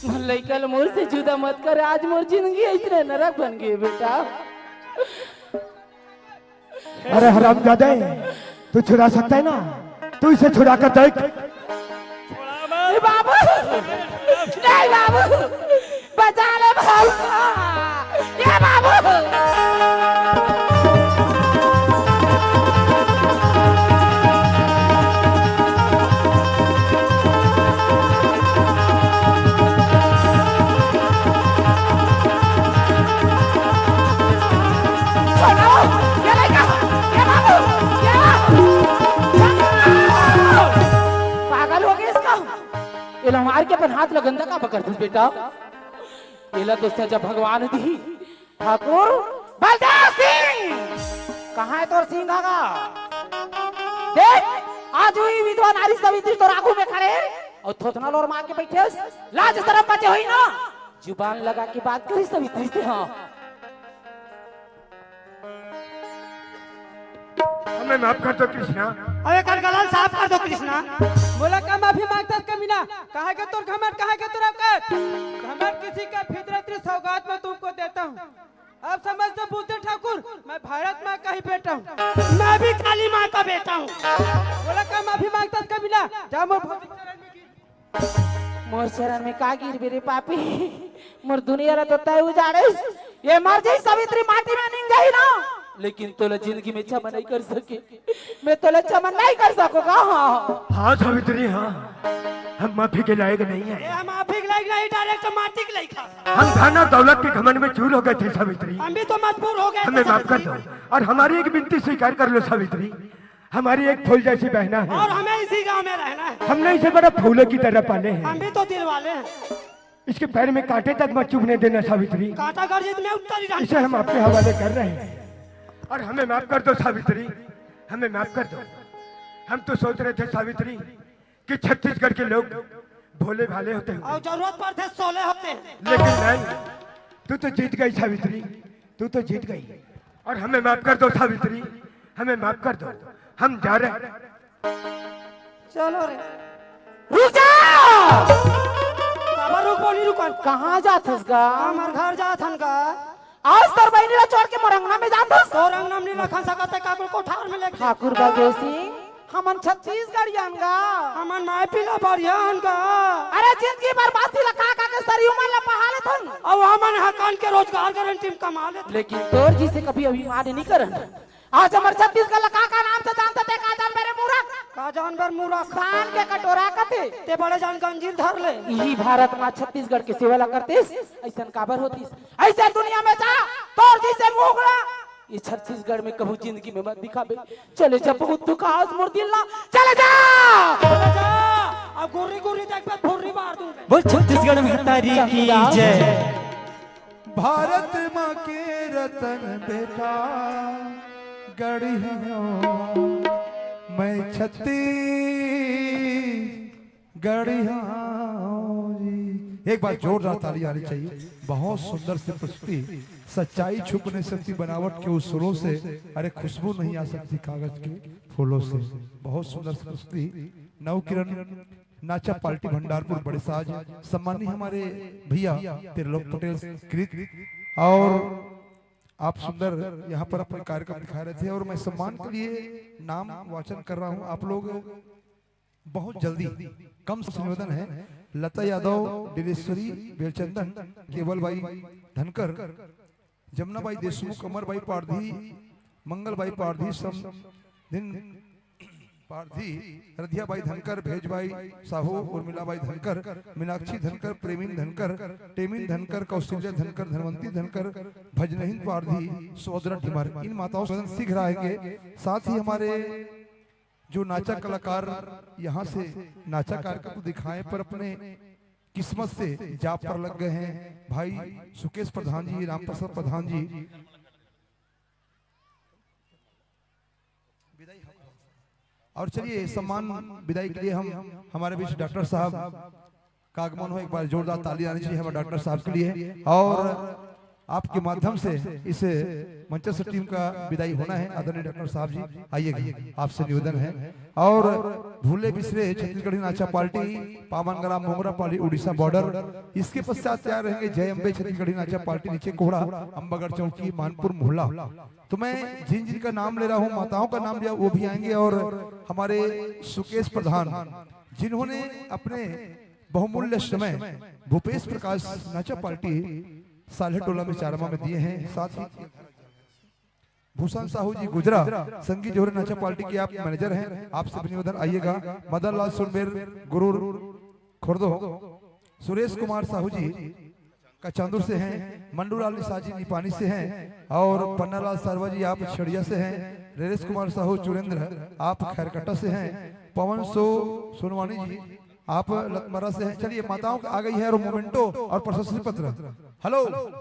मोर लइका मोर से जुदा मत कर, आज मोर जिंदगी इतने नरक बन गई बेटा। अरे हरामजादे, तू छुड़ा सकता है ना, तू इसे छुड़ा कर देख। ए बाबू, नहीं बाबू, बचा ले बाबू, ये बाबू। मार के अपन हाथ लगंदा का पकड़ दे बेटा। एला तो सजा भगवान दी। ठाकुर बलदेव सिंह, कहाँ है तोर सिंह धागा? देख, आज हुई विधवा नारी सवित्री तो आगू में खड़े और थोथना लोर मार के बैठे, लाज शर्म बचे हुई ना। जुबान लगा के बात करी सवित्री से। हाँ, हमें माफ कर दो कृष्णा। अबे कर गलन साफ कर दो कृष्णा। बोला का माफी मांगता कमीना, कहा के तोर घमंड, कहा के तोर औकात। घमंड किसी का फितरती सौगात में तुमको देता हूँ। अब समझ तो बूते ठाकुर, मैं भारत माँ का ही बेटा हूँ। मैं भी काली माँ का बेटा हूँ। बोला का माफी मांगता कमीना, जा मोर भौतिक चरण में गिर। मोर शरण में का गिर बेरे पापी, मोर दुनिया रे तो तय उजाड़े। ये मर जाई सवित्री माटी में नहीं गई ना, लेकिन तोला जिंदगी में क्षमा नहीं कर सके। मैं तोला क्षमा नहीं कर सकूंगा। हाँ सावित्री, हाँ, हम माफी के लायक नहीं ये हैं। हम माफी के लायक नहीं, डायरेक्ट माटी के लायक है। हम धन और दौलत के घमंड में चूर हो गए थे सावित्री, हम भी तो मजबूर हो गए। हमें माफ कर दो और हमारी एक विनती स्वीकार कर लो सावित्री। हमारी एक फूल जैसी बहना है और हमें इसी गांव में रहना है। हमने इसे बड़ा फूलों की तरह पाले हैं। हम भी तो दिल वाले हैं। इसके पैर में कांटे तक मत चुभने देना सावित्री। कांटा गर्जित में उत्तर ही इसे हम आपके हवाले कर रहे हैं और हमें माफ कर दो सावित्री, हमें माफ कर दो। हम तो सोच रहे थे सावित्री कि छत्तीसगढ़ के लोग भोले भाले होते हैं, और जरूरत पड़ते सोले होते हैं। लेकिन नहीं, तू तो जीत गई सावित्री, तू तो जीत गई। और हमें माफ कर दो सावित्री, हमें माफ कर दो। हम जा रहे हैं। चलो रे। रुक जा। बाबा रुक बोली रुकन। कहाँ जाथस गा? हमार घर जात हन का। आज तोर बहनी ला छोड़ के मोरंगना में जाथस? तो रंग नाम नहीं रखा सकते काकुल कोठार में लेके। ठाकुर बलदेव सिंह, हमन छत्तीसगढ़ गा। हमन माय पीला बढ़िया हन का। अरे जिंदगी बर्बादी ला का के सरियो मन ला पहाले थन। अब हमन हकान के रोजगार गारंटी में कमा लेते। लेकिन तोर जी से कभी अभिमान नहीं करन। आज हमार छत्तीसगढ़ ला का नाम से जानते थे? का जान मेरे मुरा, का जानवर मुरा खान के कटोरा कते ते बड़े जान गंजीर धर ले। यही भारत में छत्तीसगढ़ के सेवा ला करतेस, ऐसन काबर होतीस? ऐसे दुनिया में जा, तोर जी से मुगड़ा। ये छत्तीसगढ़ में कभी जिंदगी में मत दिखाबे। चले जा, बहुत दुख आज मोर दिल ना। चले जा, चले जा। अब गुर्री गुर्री देख पे फुर्री मार दूं। बोल छत्तीसगढ़ में तारी की जय। भारत माँ के रतन बेटा गढ़ी मैं छत्तीसगढ़िया जी। एक बार जोरदार ताली आनी चाहिए। बहुत सुंदर सी प्रस्तुति, सच्चाई छुप नहीं सकती बनावट के उसूलों से, अरे खुशबू नहीं आ सकती कागज के फूलों से। बहुत सुंदर सी प्रस्तुति। नवकिरण नाचा पार्टी भंडारपुर बड़े साज, सम्मानीय हमारे भैया त्रिलोक पटेल कृत, और आप सुंदर यहाँ पर अपने कार्यक्रम दिखा रहे थे और मैं सम्मान के लिए नाम वाचन कर रहा हूँ। आप लोग बहुत जल्दी, कम से निवेदन है, लता यादव, दिलेश्वरी बेलचंदन, केवल भाई धनकर, जमुना भाई देशमुख, अमर भाई पारधी, मंगल भाई पारधी, दिन पारधी, रधिया भाई धनकर, भेज भाई साहू, उर्मिला भाई धनकर, मीनाक्षी धनकर, प्रेमीन धनकर, टेमिन धनकर, कौशल्या धनकर, धनवंती धनकर, भजनहीन पारधी, सोदरा टिमर, इन माताओं से सीख रहेंगे। साथ ही हमारे जो नाचा कलाकार यहाँ से नाचा कार्यक्रम को दिखाएं पर अपने किस्मत से जाप पर लग गए हैं, भाई सुकेश प्रधान जी, राम प्रसाद प्रधान जी, और चलिए सम्मान विदाई के लिए हम हमारे बीच डॉक्टर साहब का आगमन हो। एक बार जोरदार ताली आनी चाहिए हमारे डॉक्टर साहब के लिए, और आपके माध्यम से इस मंचस्टर टीम का विदाई होना है। आदरणीय डॉक्टर साहब जी आइएगा, आपसे निवेदन है। और भूले बिसरे छत्तीसगढ़ी नाचा पार्टी, पावनग्राम मोंगरा पाली उड़ीसा बॉर्डर, इसके पश्चात तैयार रहेंगे जय अम्बे छत्तीसगढ़ी नाचा पार्टी, नीचे कोहड़ा, अंबागढ़ चौकी, मानपुर मोहल्ला। तो मैं जिन जिन का नाम ले रहा हूँ, माताओं का नाम लिया, वो भी आएंगे। और हमारे सुकेश प्रधान जिन्होंने अपने बहुमूल्य समय भूपेश प्रकाश नाचा पार्टी साले टोला में चारमा में दिए हैं। साथ ही भूषण साहू जी गुजरा संगीत जोहर नाचा पार्टी के आप मैनेजर हैं, आपसे भी निवेदन आइएगा। मदन लाल सुनबेर गुरूर खुर्दो, सुरेश कुमार साहू जी का चांदूर से हैं, मंडूलाल निशा जी निपानी से हैं, और पन्नालाल सरवा जी आप छड़िया से हैं, नरेश कुमार साहू चुरेंद्र आप खैरकट्टा से हैं, पवन सोनवानी जी आप लतमरा से हैं। चलिए माताओं आ गई है और मोमेंटो और प्रशस्ति पत्र। हेलो।